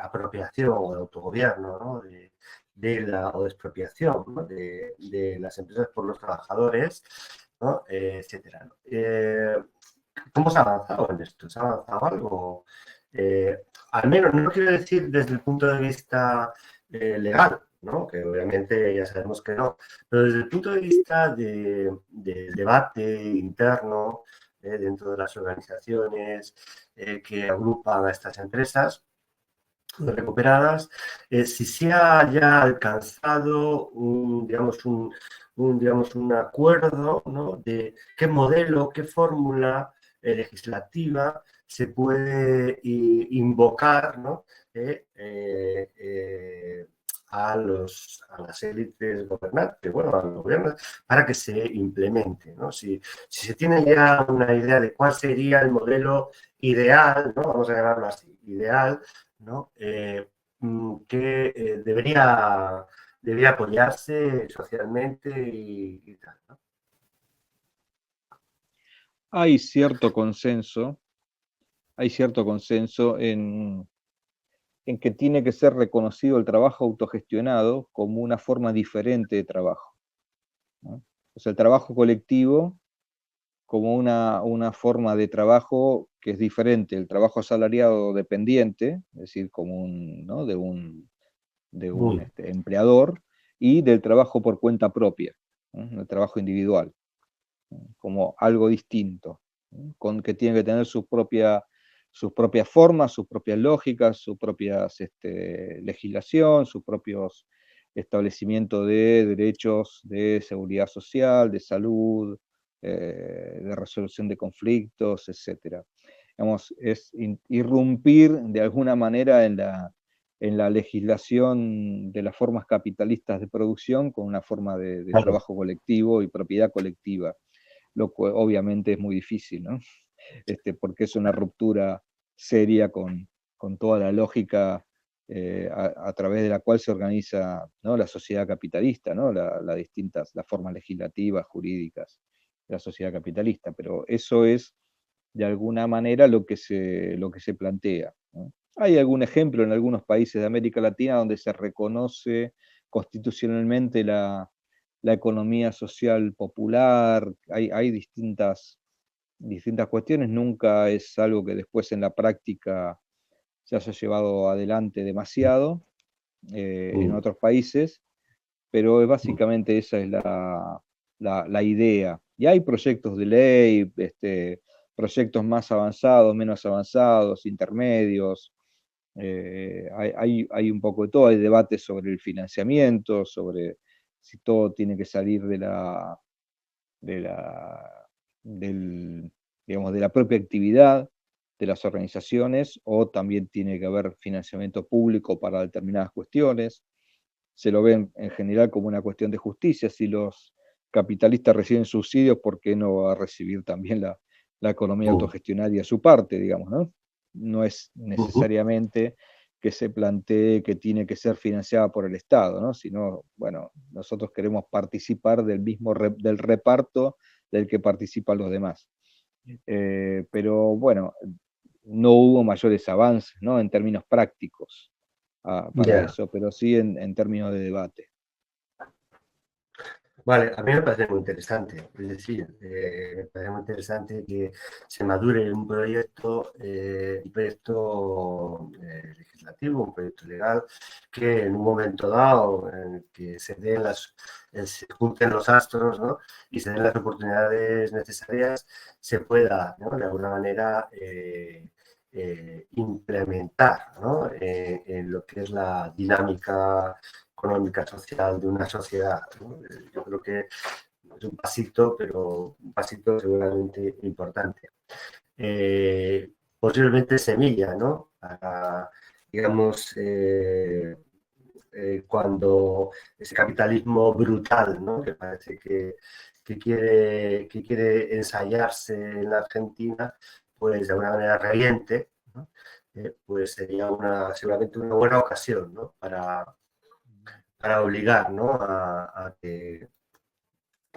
apropiación o de autogobierno, ¿no?, o de expropiación, ¿no?, de las empresas por los trabajadores, ¿no?, etcétera, ¿no? ¿Cómo se ha avanzado en esto? ¿Se ha avanzado algo? Al menos, no quiero decir desde el punto de vista legal, ¿no?, que obviamente ya sabemos que no, pero desde el punto de vista del debate interno dentro de las organizaciones que agrupan a estas empresas recuperadas, si se ha ya alcanzado digamos, un acuerdo, ¿no?, de qué modelo, qué fórmula legislativa se puede invocar, ¿no?, a las élites gobernantes, bueno, a los gobiernos, para que se implemente, ¿no? Si se tiene ya una idea de cuál sería el modelo ideal, ¿no?, vamos a llamarlo así, ideal, ¿no?, que debería apoyarse socialmente y tal, ¿no? Hay cierto consenso, en que tiene que ser reconocido el trabajo autogestionado como una forma diferente de trabajo, ¿no? O sea, el trabajo colectivo como una forma de trabajo que es diferente, el trabajo asalariado dependiente, es decir, como ¿no?, de un empleador, y del trabajo por cuenta propia, ¿no?, el trabajo individual, ¿no?, como algo distinto, ¿no?, que tiene que tener sus propias formas, sus propias lógicas, sus propias legislación, sus propios establecimientos de derechos de seguridad social, de salud, de resolución de conflictos, etcétera. Digamos, es irrumpir de alguna manera en la legislación de las formas capitalistas de producción con una forma de Claro. trabajo colectivo y propiedad colectiva, lo cual obviamente es muy difícil, ¿no? Porque es una ruptura seria con toda la lógica a través de la cual se organiza, ¿no?, la sociedad capitalista, ¿no?, las formas legislativas, jurídicas de la sociedad capitalista, pero eso es de alguna manera lo que se plantea, ¿no? Hay algún ejemplo en algunos países de América Latina donde se reconoce constitucionalmente la economía social popular, hay distintas distintas cuestiones, nunca es algo que después en la práctica se haya llevado adelante demasiado en otros países, pero básicamente esa es la idea. Y hay proyectos de ley, proyectos más avanzados, menos avanzados, intermedios, hay un poco de todo, hay debates sobre el financiamiento, sobre si todo tiene que salir de la, del, digamos, de la propia actividad de las organizaciones, o también tiene que haber financiamiento público para determinadas cuestiones. Se lo ven en general como una cuestión de justicia. Si los capitalistas reciben subsidios, ¿por qué no va a recibir también la economía autogestionaria su parte, digamos, ¿no? No es necesariamente que se plantee que tiene que ser financiada por el Estado, ¿no? Sino, bueno, nosotros queremos participar del reparto del que participan los demás. Pero bueno, no hubo mayores avances, ¿no? En términos prácticos para eso, pero sí en términos de debate. Vale, a mí me parece muy interesante, es decir, me parece muy interesante que se madure un proyecto legislativo, un proyecto legal, que en un momento dado en el que se junten los astros, ¿no? Y se den las oportunidades necesarias, se pueda, ¿no? De alguna manera implementar, ¿no? En lo que es la dinámica económica, social de una sociedad, ¿no? Yo creo que es un pasito, pero un pasito seguramente importante. Posiblemente semilla, ¿no? Para, digamos, cuando ese capitalismo brutal, ¿no? Que parece que quiere ensayarse en la Argentina, pues de alguna manera reviente, ¿no? Pues sería seguramente una buena ocasión, ¿no? Para obligar, ¿no? a que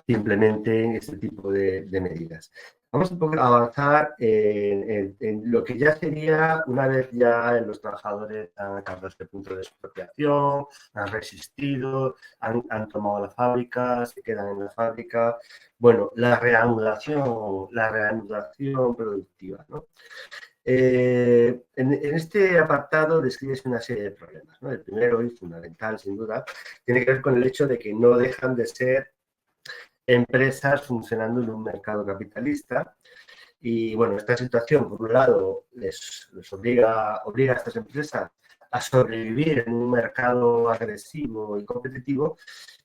implementen este tipo de medidas. Vamos un poco a avanzar en lo que ya sería, una vez ya los trabajadores han alcanzado este punto de expropiación, han resistido, han tomado la fábrica, se quedan en la fábrica. Bueno, la reanudación productiva, ¿no? En este apartado describes una serie de problemas, ¿no? El primero y fundamental, sin duda, tiene que ver con el hecho de que no dejan de ser empresas funcionando en un mercado capitalista. Y bueno, esta situación, por un lado, les obliga a estas empresas a sobrevivir en un mercado agresivo y competitivo,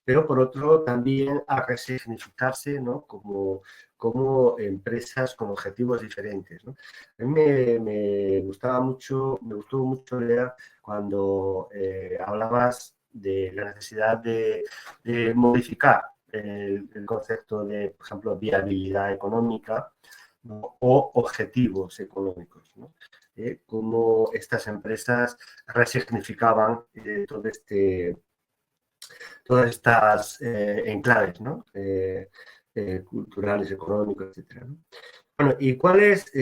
pero por otro también a resignificarse, ¿no? como empresas con objetivos diferentes, ¿no? A mí me gustó mucho leer cuando hablabas de la necesidad de modificar el concepto de, por ejemplo, viabilidad económica, ¿no? O objetivos económicos, ¿no? Cómo estas empresas resignificaban todas estas enclaves, ¿no? Culturales, económicos, etcétera, ¿no? Bueno, y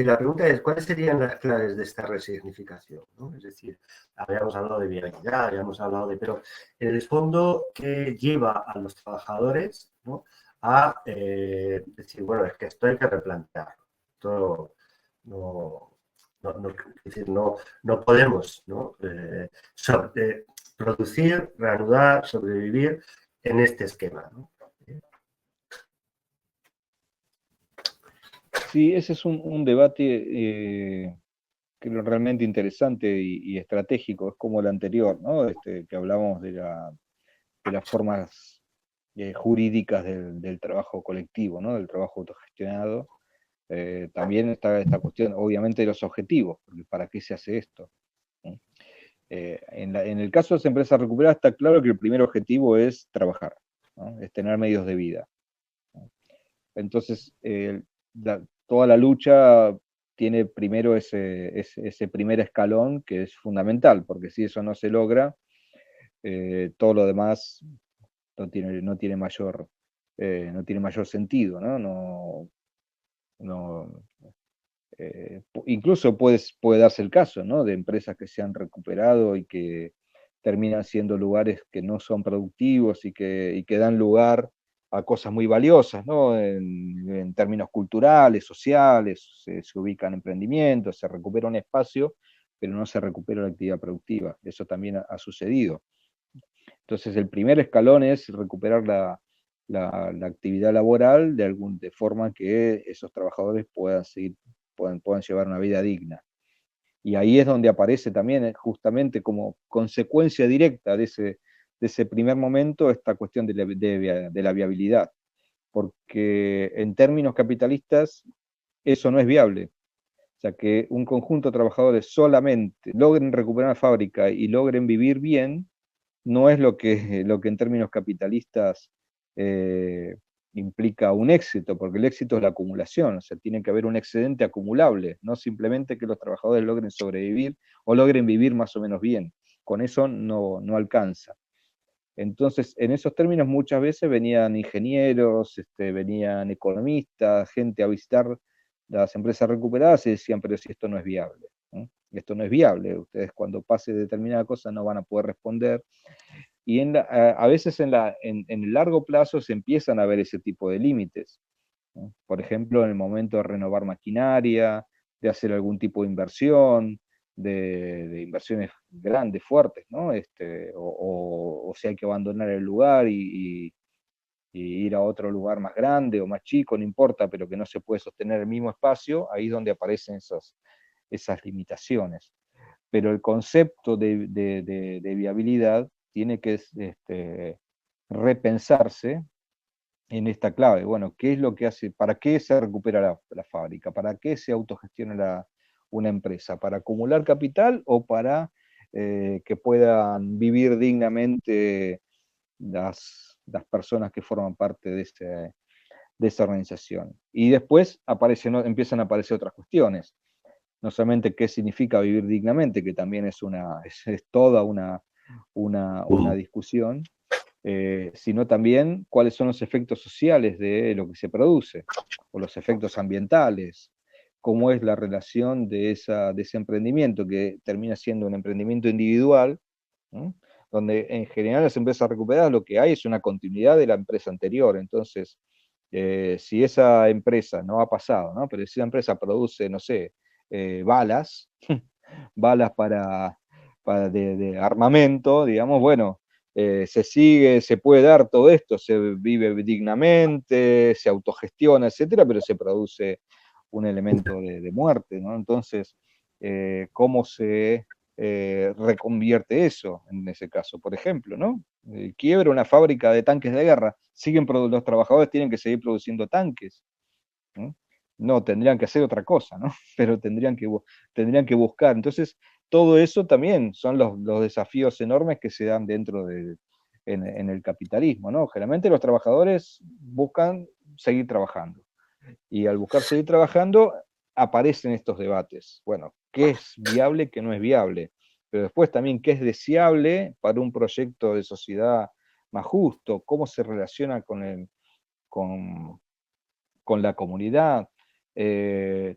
la pregunta es, ¿cuáles serían las claves de esta resignificación, ¿no? Es decir, habíamos hablado de viabilidad, habíamos hablado pero en el fondo, ¿qué lleva a los trabajadores, ¿no? A decir, bueno, es que esto hay que replantear. Esto es decir, no podemos, ¿no? Producir, reanudar, sobrevivir en este esquema, ¿no? Sí, ese es un debate que es realmente interesante y estratégico, es como el anterior, ¿no? Que hablamos de las formas jurídicas del trabajo colectivo, ¿no? Del trabajo autogestionado. También está esta cuestión, obviamente, de los objetivos, porque ¿para qué se hace esto? ¿No? En el caso de las empresas recuperadas está claro que el primer objetivo es trabajar, ¿no? Es tener medios de vida, ¿no? Entonces, toda la lucha tiene primero ese primer escalón que es fundamental, porque si eso no se logra, todo lo demás no tiene mayor sentido, ¿no? Incluso puede darse el caso, ¿no? De empresas que se han recuperado y que terminan siendo lugares que no son productivos y que dan lugar a cosas muy valiosas, ¿no? En términos culturales, sociales, se ubican emprendimientos, se recupera un espacio, pero no se recupera la actividad productiva. Eso también ha sucedido. Entonces, el primer escalón es recuperar la actividad laboral de forma que esos trabajadores puedan llevar una vida digna. Y ahí es donde aparece también, justamente como consecuencia directa de ese primer momento, esta cuestión de la viabilidad. Porque en términos capitalistas eso no es viable. O sea, que un conjunto de trabajadores solamente logren recuperar la fábrica y logren vivir bien, no es lo que en términos capitalistas eh, implica un éxito, porque el éxito es la acumulación, o sea, tiene que haber un excedente acumulable, no simplemente que los trabajadores logren sobrevivir o logren vivir más o menos bien. Con eso no alcanza. Entonces, en esos términos muchas veces venían ingenieros, venían economistas, gente a visitar las empresas recuperadas y decían, pero si esto no es viable, ¿no? Esto no es viable, ustedes cuando pase determinada cosa no van a poder responder. Y a veces en el largo plazo se empiezan a ver ese tipo de límites, ¿no? Por ejemplo, en el momento de renovar maquinaria, de hacer algún tipo de inversión, de inversiones grandes, fuertes, ¿no? O si hay que abandonar el lugar y ir a otro lugar más grande o más chico, no importa, pero que no se puede sostener el mismo espacio, ahí es donde aparecen esas limitaciones. Pero el concepto de viabilidad tiene que repensarse en esta clave. Bueno, ¿qué es lo que hace? ¿Para qué se recupera la fábrica? ¿Para qué se autogestiona una empresa? ¿Para acumular capital o para que puedan vivir dignamente las personas que forman parte de esa organización? Y después empiezan a aparecer otras cuestiones. No solamente qué significa vivir dignamente, que también es toda una discusión, sino también cuáles son los efectos sociales de lo que se produce, o los efectos ambientales, cómo es la relación de ese emprendimiento, que termina siendo un emprendimiento individual, ¿no? Donde en general las empresas recuperadas lo que hay es una continuidad de la empresa anterior. Entonces, si esa empresa no ha pasado, ¿no? Pero si esa empresa produce, no sé, balas, balas de armamento, digamos, bueno, se puede dar todo esto, se vive dignamente, se autogestiona, etcétera, pero se produce un elemento de muerte, ¿no? Entonces, ¿cómo se reconvierte eso en ese caso? Por ejemplo, ¿no? Quiebra una fábrica de tanques de guerra, los trabajadores tienen que seguir produciendo tanques, ¿no? No, tendrían que hacer otra cosa, ¿no? Pero tendrían que buscar. Entonces, todo eso también son los desafíos enormes que se dan en el capitalismo, ¿no? Generalmente los trabajadores buscan seguir trabajando. Y al buscar seguir trabajando, aparecen estos debates. Bueno, ¿qué es viable, qué no es viable? Pero después también, ¿qué es deseable para un proyecto de sociedad más justo? ¿Cómo se relaciona con, con la comunidad?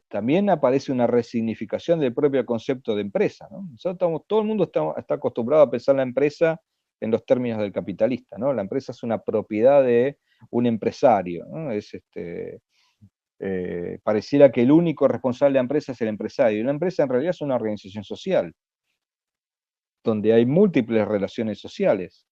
También aparece una resignificación del propio concepto de empresa, ¿no? Todo el mundo está acostumbrado a pensar la empresa en los términos del capitalista, ¿no? La empresa es una propiedad de un empresario, ¿no? Pareciera que el único responsable de la empresa es el empresario. Y la empresa en realidad es una organización social, donde hay múltiples relaciones sociales.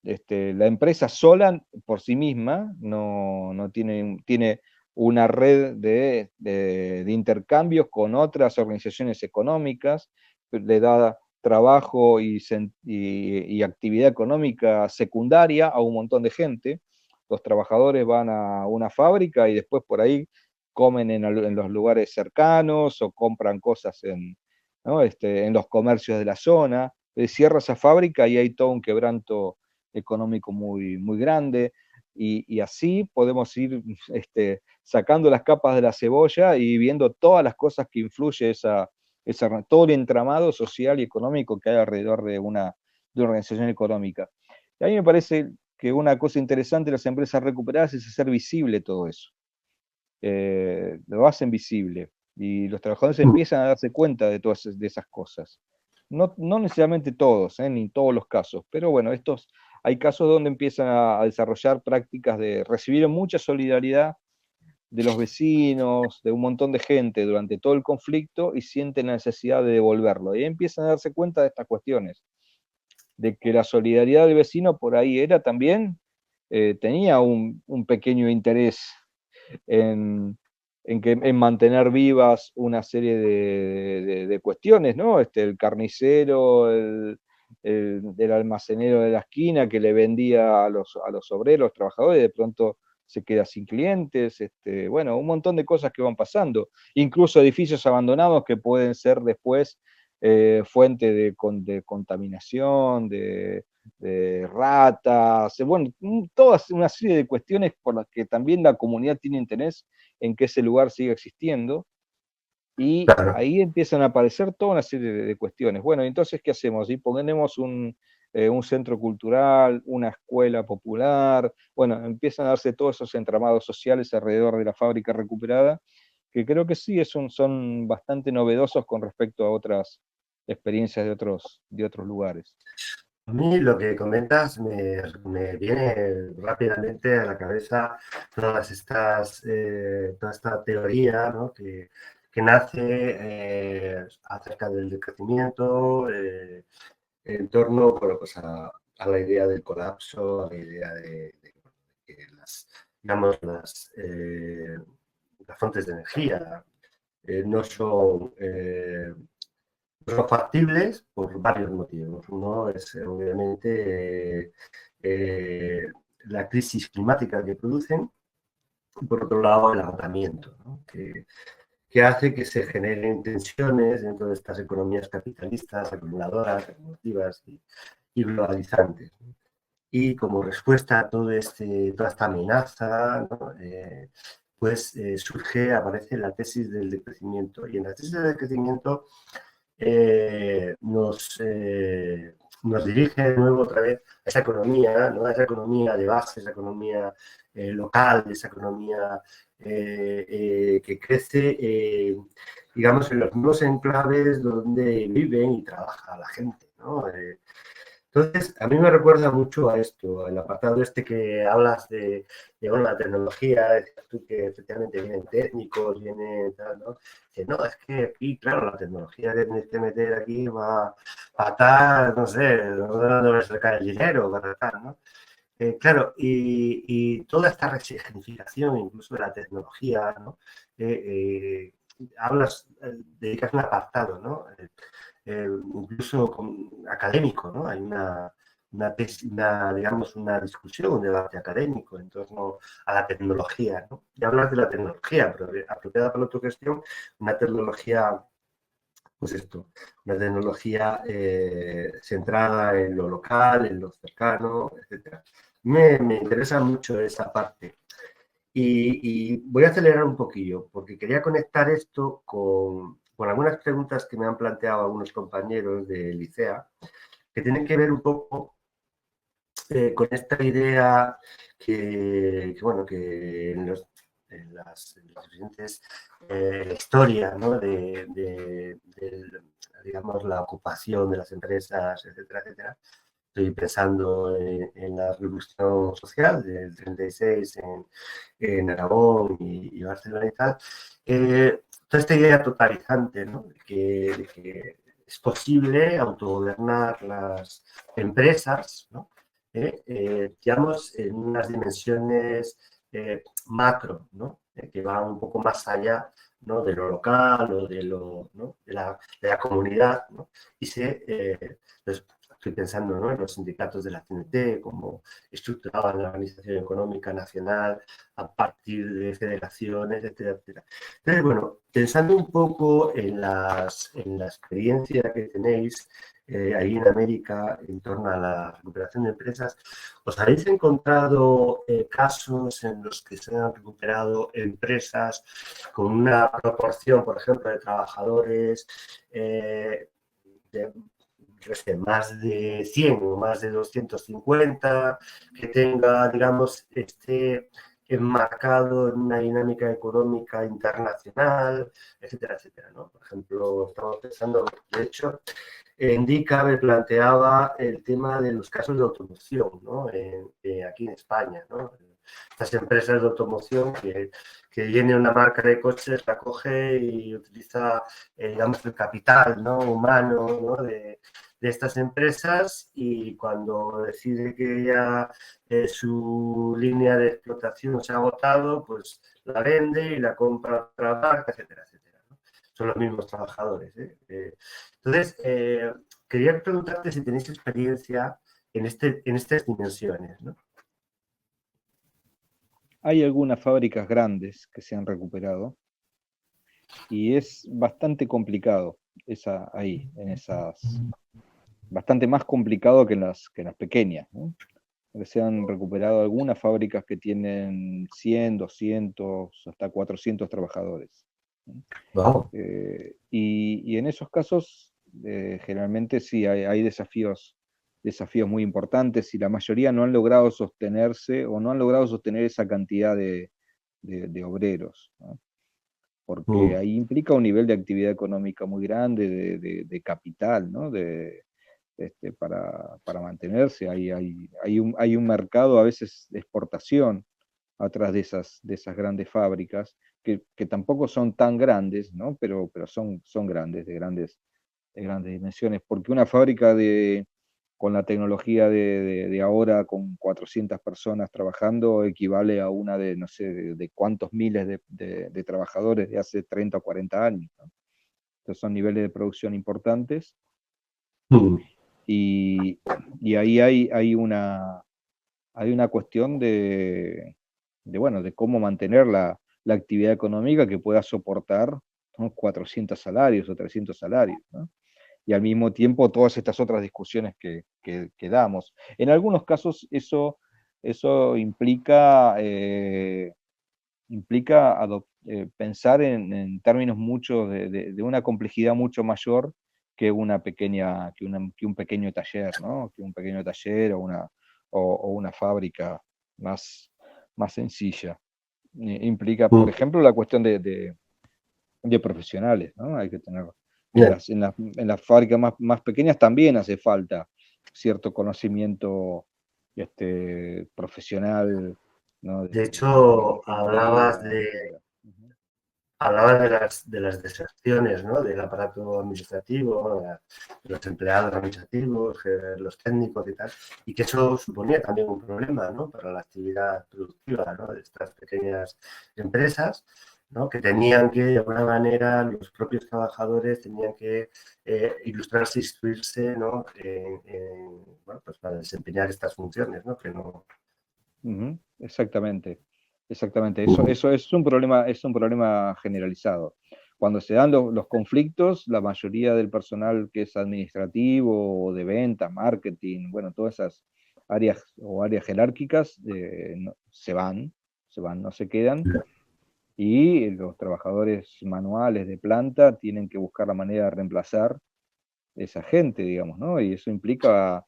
La empresa sola, por sí misma, no tiene una red de intercambios con otras organizaciones económicas, le da trabajo y actividad económica secundaria a un montón de gente. Los trabajadores van a una fábrica y después por ahí comen en los lugares cercanos o compran cosas ¿no? En los comercios de la zona. Cierra esa fábrica y hay todo un quebranto económico muy, muy grande, y así podemos ir sacando las capas de la cebolla y viendo todas las cosas que influye todo el entramado social y económico que hay alrededor de una organización económica. Y a mí me parece que una cosa interesante de las empresas recuperadas es hacer visible todo eso. Lo hacen visible y los trabajadores empiezan a darse cuenta de todas esas cosas. No necesariamente todos, ni en todos los casos, pero bueno, estos hay casos donde empiezan a desarrollar prácticas de recibir mucha solidaridad de los vecinos, de un montón de gente durante todo el conflicto y sienten la necesidad de devolverlo. Y empiezan a darse cuenta de estas cuestiones, de que la solidaridad del vecino por ahí era también, tenía un pequeño interés en, en mantener vivas una serie de cuestiones, ¿no? El carnicero, el almacenero de la esquina que le vendía a los obreros, trabajadores, de pronto se queda sin clientes, bueno, un montón de cosas que van pasando, incluso edificios abandonados que pueden ser después fuente de contaminación, de ratas, bueno, toda una serie de cuestiones por las que también la comunidad tiene interés en que ese lugar siga existiendo, y Claro. ahí empiezan a aparecer toda una serie de cuestiones. Bueno, entonces, ¿qué hacemos? Y ponemos un centro cultural, una escuela popular, bueno, empiezan a darse todos esos entramados sociales alrededor de la fábrica recuperada, que creo que sí son bastante novedosos con respecto a otras experiencias de otros lugares. A mí lo que comentas me viene rápidamente a la cabeza toda esta teoría, ¿no? que nace acerca del decrecimiento en torno, bueno, pues a la idea del colapso, a la idea de que digamos, las fuentes de energía no son factibles por varios motivos. Uno es obviamente la crisis climática que producen y por otro lado el agotamiento, ¿no? que hace que se generen tensiones dentro de estas economías capitalistas, acumuladoras, acumulativas y globalizantes. Y como respuesta a toda esta amenaza, ¿no? Aparece la tesis del decrecimiento. Y en la tesis del decrecimiento nos dirige de nuevo otra vez a esa economía, ¿no? A esa economía de base, esa economía local, esa economía que crece, digamos, en los mismos enclaves donde viven y trabaja la gente, ¿no? Entonces, a mí me recuerda mucho a esto, el apartado que hablas bueno, la tecnología, decías tú que efectivamente vienen técnicos, vienen tal, ¿no? Que no, es que aquí, claro, la tecnología que tienes que meter aquí va a tal, no sé, no va a sacar el dinero, para tal, ¿no? Claro, y toda esta resignificación, incluso de la tecnología, ¿no? Dedicas un apartado, ¿no? Incluso académico, ¿no? Hay digamos, una discusión, un debate académico en torno a la tecnología, ¿no? Y hablas de la tecnología, pero apropiada para la autogestión, una tecnología, pues esto, una tecnología centrada en lo local, en lo cercano, etc. Me interesa mucho esa parte. Y voy a acelerar un poquillo, porque quería conectar esto con algunas preguntas que me han planteado algunos compañeros de Licea, que tienen que ver un poco con esta idea bueno, que en las diferentes historias, ¿no? digamos, la ocupación de las empresas, etcétera, etcétera. Estoy pensando en la revolución social del 36 en Aragón y Barcelona y tal. Toda esta idea totalizante, ¿no? de que es posible autogobernar las empresas, ¿no? Digamos, en unas dimensiones macro, ¿no? Que van un poco más allá, ¿no? De lo local o ¿no? de la comunidad, ¿no? Y pues, estoy pensando, ¿no? en los sindicatos de la CNT, cómo estructuraban la organización económica nacional a partir de federaciones, etcétera, etcétera. Entonces, bueno, pensando un poco en la experiencia que tenéis ahí en América en torno a la recuperación de empresas, ¿os habéis encontrado casos en los que se han recuperado empresas con una proporción, por ejemplo, de trabajadores más de 100 o más de 250, que tenga, digamos, enmarcado en una dinámica económica internacional, etcétera, etcétera, ¿no? Por ejemplo, estamos pensando, de hecho, Indica me planteaba el tema de los casos de automoción, ¿no? Aquí en España, ¿no? Estas empresas de automoción que viene una marca de coches, la coge y utiliza, digamos, el capital, ¿no? Humano, ¿no? De estas empresas, y cuando decide que ya su línea de explotación se ha agotado, pues la vende y la compra otra marca, etcétera, etcétera, ¿no? Son los mismos trabajadores, ¿eh? Entonces, quería preguntarte si tenéis experiencia en estas dimensiones, ¿no? Hay algunas fábricas grandes que se han recuperado y es bastante complicado ahí, en esas, bastante más complicado que en las pequeñas, ¿no? Porque se han recuperado algunas fábricas que tienen 100, 200, hasta 400 trabajadores. Wow. Y en esos casos, generalmente sí hay desafíos muy importantes, y la mayoría no han logrado sostenerse o no han logrado sostener esa cantidad de obreros, ¿no? Porque ahí implica un nivel de actividad económica muy grande, de capital, ¿no? Para mantenerse. Hay un mercado a veces de exportación atrás de esas grandes fábricas, que tampoco son tan grandes, ¿no? Pero son grandes, de grandes dimensiones, porque una fábrica con la tecnología de ahora, con 400 personas trabajando, equivale a una de, no sé, de cuántos miles de trabajadores de hace 30 o 40 años, ¿no? Entonces son niveles de producción importantes, y, y ahí hay una cuestión bueno, de cómo mantener la actividad económica que pueda soportar, ¿no? 400 salarios o 300 salarios, ¿no? Y al mismo tiempo todas estas otras discusiones que damos. En algunos casos eso implica, pensar en términos mucho de una complejidad mucho mayor que que un pequeño taller, ¿no? Que un pequeño taller o una fábrica más sencilla. Implica, por ejemplo, la cuestión de profesionales, ¿no? Hay que tener, Bien. en las fábricas más pequeñas también hace falta cierto conocimiento profesional, ¿no? De De hecho, ingeniería, etc. hablabas de las deserciones, ¿no? Del aparato administrativo, de los empleados administrativos, los técnicos y tal, y que eso suponía también un problema, ¿no? Para la actividad productiva, ¿no? De estas pequeñas empresas, ¿no? Que tenían que, de alguna manera, los propios trabajadores tenían que ilustrarse, instruirse, ¿no? Bueno, pues para desempeñar estas funciones, ¿no? Que no... Exactamente, exactamente. Eso es un problema generalizado. Cuando se dan los conflictos, la mayoría del personal que es administrativo o de venta, marketing, bueno, todas esas áreas jerárquicas, no se quedan, y los trabajadores manuales de planta tienen que buscar la manera de reemplazar esa gente, digamos, ¿no? Y eso implica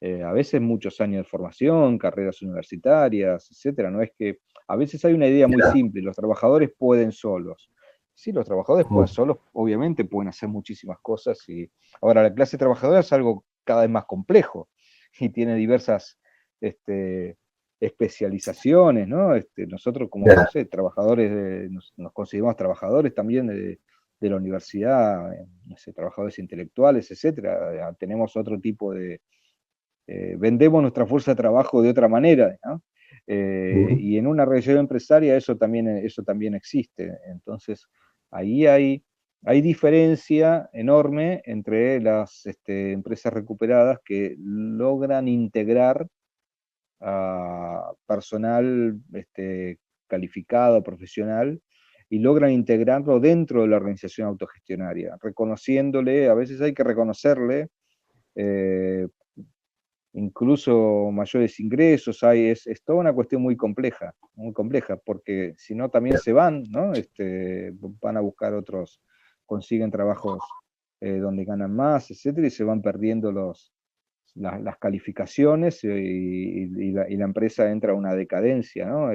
a veces muchos años de formación, carreras universitarias, etcétera. No es que a veces hay una idea muy simple: los trabajadores pueden solos. Sí, los trabajadores pueden solos, obviamente pueden hacer muchísimas cosas. Ahora, la clase trabajadora es algo cada vez más complejo y tiene diversas especializaciones, ¿no? Nosotros como, no sé, nos consideramos trabajadores también de la universidad, no sé, trabajadores intelectuales, etcétera. Tenemos otro tipo vendemos nuestra fuerza de trabajo de otra manera, ¿no? Y en una región empresaria eso también existe. Entonces, ahí hay diferencia enorme entre las empresas recuperadas que logran integrar a personal calificado, profesional, y logran integrarlo dentro de la organización autogestionaria, reconociéndole, a veces hay que reconocerle incluso mayores ingresos. Es toda una cuestión muy compleja, porque si no también se van, ¿no? Van a buscar consiguen trabajos donde ganan más, etcétera, y se van perdiendo las calificaciones y la empresa entra a una decadencia, ¿no?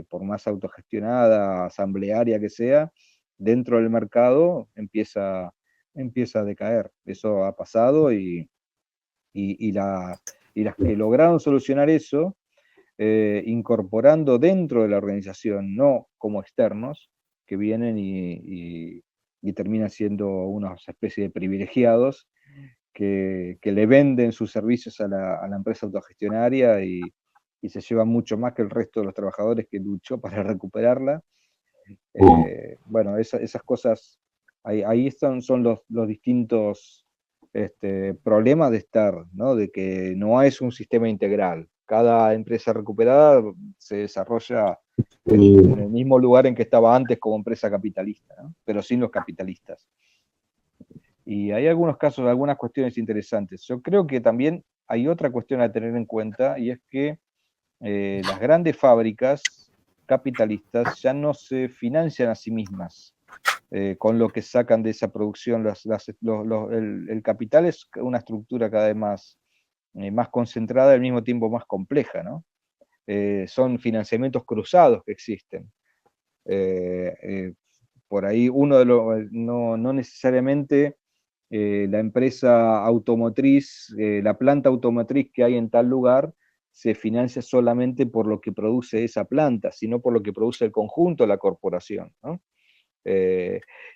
Por más autogestionada, asamblearia que sea, dentro del mercado empieza a decaer. Eso ha pasado y las que lograron solucionar eso, incorporando dentro de la organización, no como externos, que vienen y terminan siendo una especie de privilegiados que le venden sus servicios a la empresa autogestionaria y se llevan mucho más que el resto de los trabajadores que luchó para recuperarla. Bueno, esas cosas, ahí son los distintos problemas de estar, ¿no? De que no es un sistema integral. Cada empresa recuperada se desarrolla en el mismo lugar en que estaba antes como empresa capitalista, ¿no? Pero sin los capitalistas. Y hay algunos casos, algunas cuestiones interesantes. Yo creo que también hay otra cuestión a tener en cuenta, y es que las grandes fábricas capitalistas ya no se financian a sí mismas con lo que sacan de esa producción. El capital es una estructura cada vez más concentrada y al mismo tiempo más compleja, ¿no? Son financiamientos cruzados que existen. Por ahí no necesariamente la empresa automotriz, la planta automotriz que hay en tal lugar, se financia solamente por lo que produce esa planta, sino por lo que produce el conjunto de la corporación, ¿no?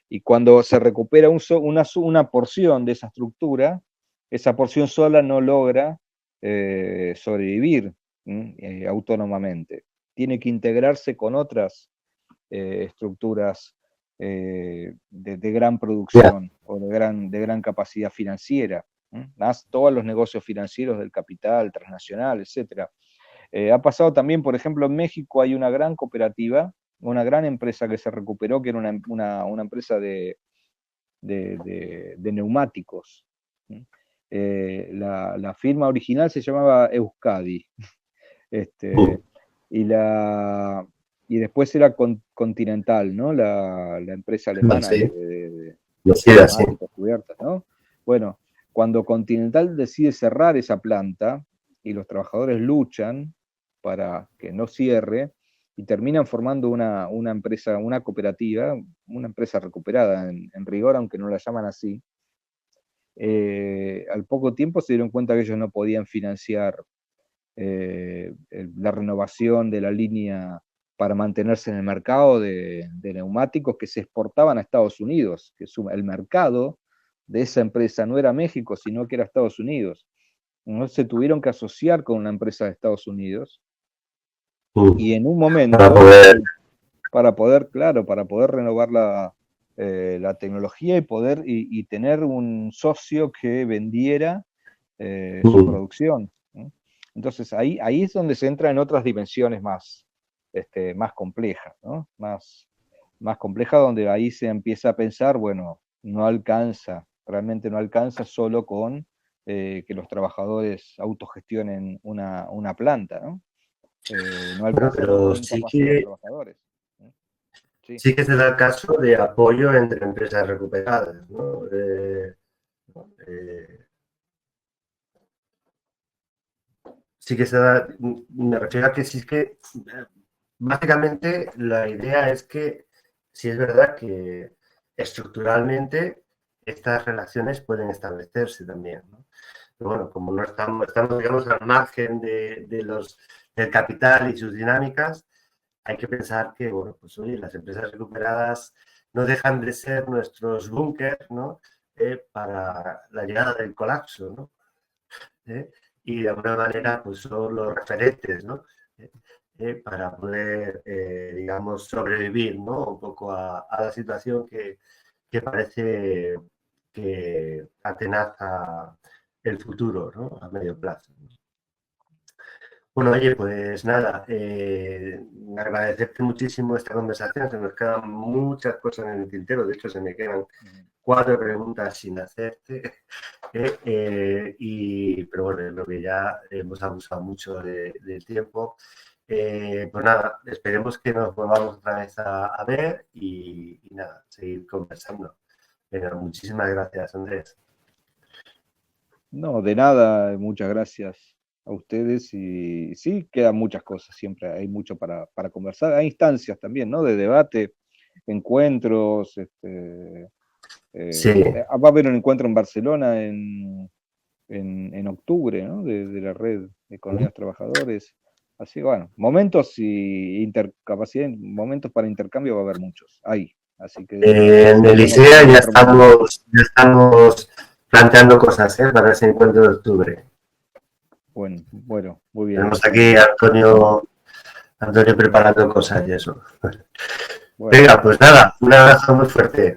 Y cuando se recupera una porción de esa estructura, esa porción sola no logra sobrevivir autónomamente. Tiene que integrarse con otras estructuras de gran producción o de gran capacidad financiera, más todos los negocios financieros del capital transnacional, etc. Ha pasado también, por ejemplo, en México hay una gran cooperativa, una gran empresa que se recuperó, que era una empresa de neumáticos. La firma original se llamaba Euskadi. Y después era Continental, ¿no? La empresa alemana de neumáticos, cubiertas, ¿no? Bueno, cuando Continental decide cerrar esa planta y los trabajadores luchan para que no cierre y terminan formando una empresa, una cooperativa, una empresa recuperada en rigor, aunque no la llaman así, al poco tiempo se dieron cuenta que ellos no podían financiar la renovación de la línea para mantenerse en el mercado de neumáticos que se exportaban a Estados Unidos, que el mercado de esa empresa no era México, sino que era Estados Unidos. Entonces se tuvieron que asociar con una empresa de Estados Unidos y en un momento, para poder renovar la tecnología y tener un socio que vendiera su producción. Entonces ahí es donde se entra en otras dimensiones más complejas, ¿no? Más complejas, donde ahí se empieza a pensar, bueno, realmente no alcanza solo con que los trabajadores autogestionen una planta, ¿no? No alcanza Pero nunca sí más con los que, trabajadores. Sí. sí que se da el caso de apoyo entre empresas recuperadas, ¿no? Sí que se da, me refiero a que sí es que, básicamente la idea es que sí es verdad que estructuralmente estas relaciones pueden establecerse también, ¿no? Pero bueno, como no estamos digamos, al margen del capital y sus dinámicas, hay que pensar que, bueno, pues oye, las empresas recuperadas no dejan de ser nuestros búnkers, ¿no? Para la llegada del colapso, ¿no? Y de alguna manera pues son los referentes, ¿no? Para poder, digamos, sobrevivir, ¿no? Un poco a la situación que parece que atenaza el futuro, ¿no? A medio plazo. Bueno, oye, pues nada, agradecerte muchísimo esta conversación, se nos quedan muchas cosas en el tintero, de hecho se me quedan 4 preguntas sin hacerte, pero bueno, lo que ya hemos abusado mucho del tiempo. Pues nada, esperemos que nos volvamos otra vez a ver y nada, seguir conversando. Venga, muchísimas gracias, Andrés. No, de nada, muchas gracias a ustedes y sí, quedan muchas cosas, siempre hay mucho para conversar. Hay instancias también, ¿no? De debate, encuentros, Sí. va a haber un encuentro en Barcelona en octubre, ¿no? De la red de economías trabajadores. Así que bueno, momentos y intercapacidad, momentos para intercambio va a haber muchos, ahí. Así que En el seguiremos ISEA en otro momento. ya estamos planteando cosas, para ese encuentro de octubre. Bueno, muy bien. Tenemos aquí a Antonio preparando cosas y eso. Bueno. Venga, pues nada, un abrazo muy fuerte.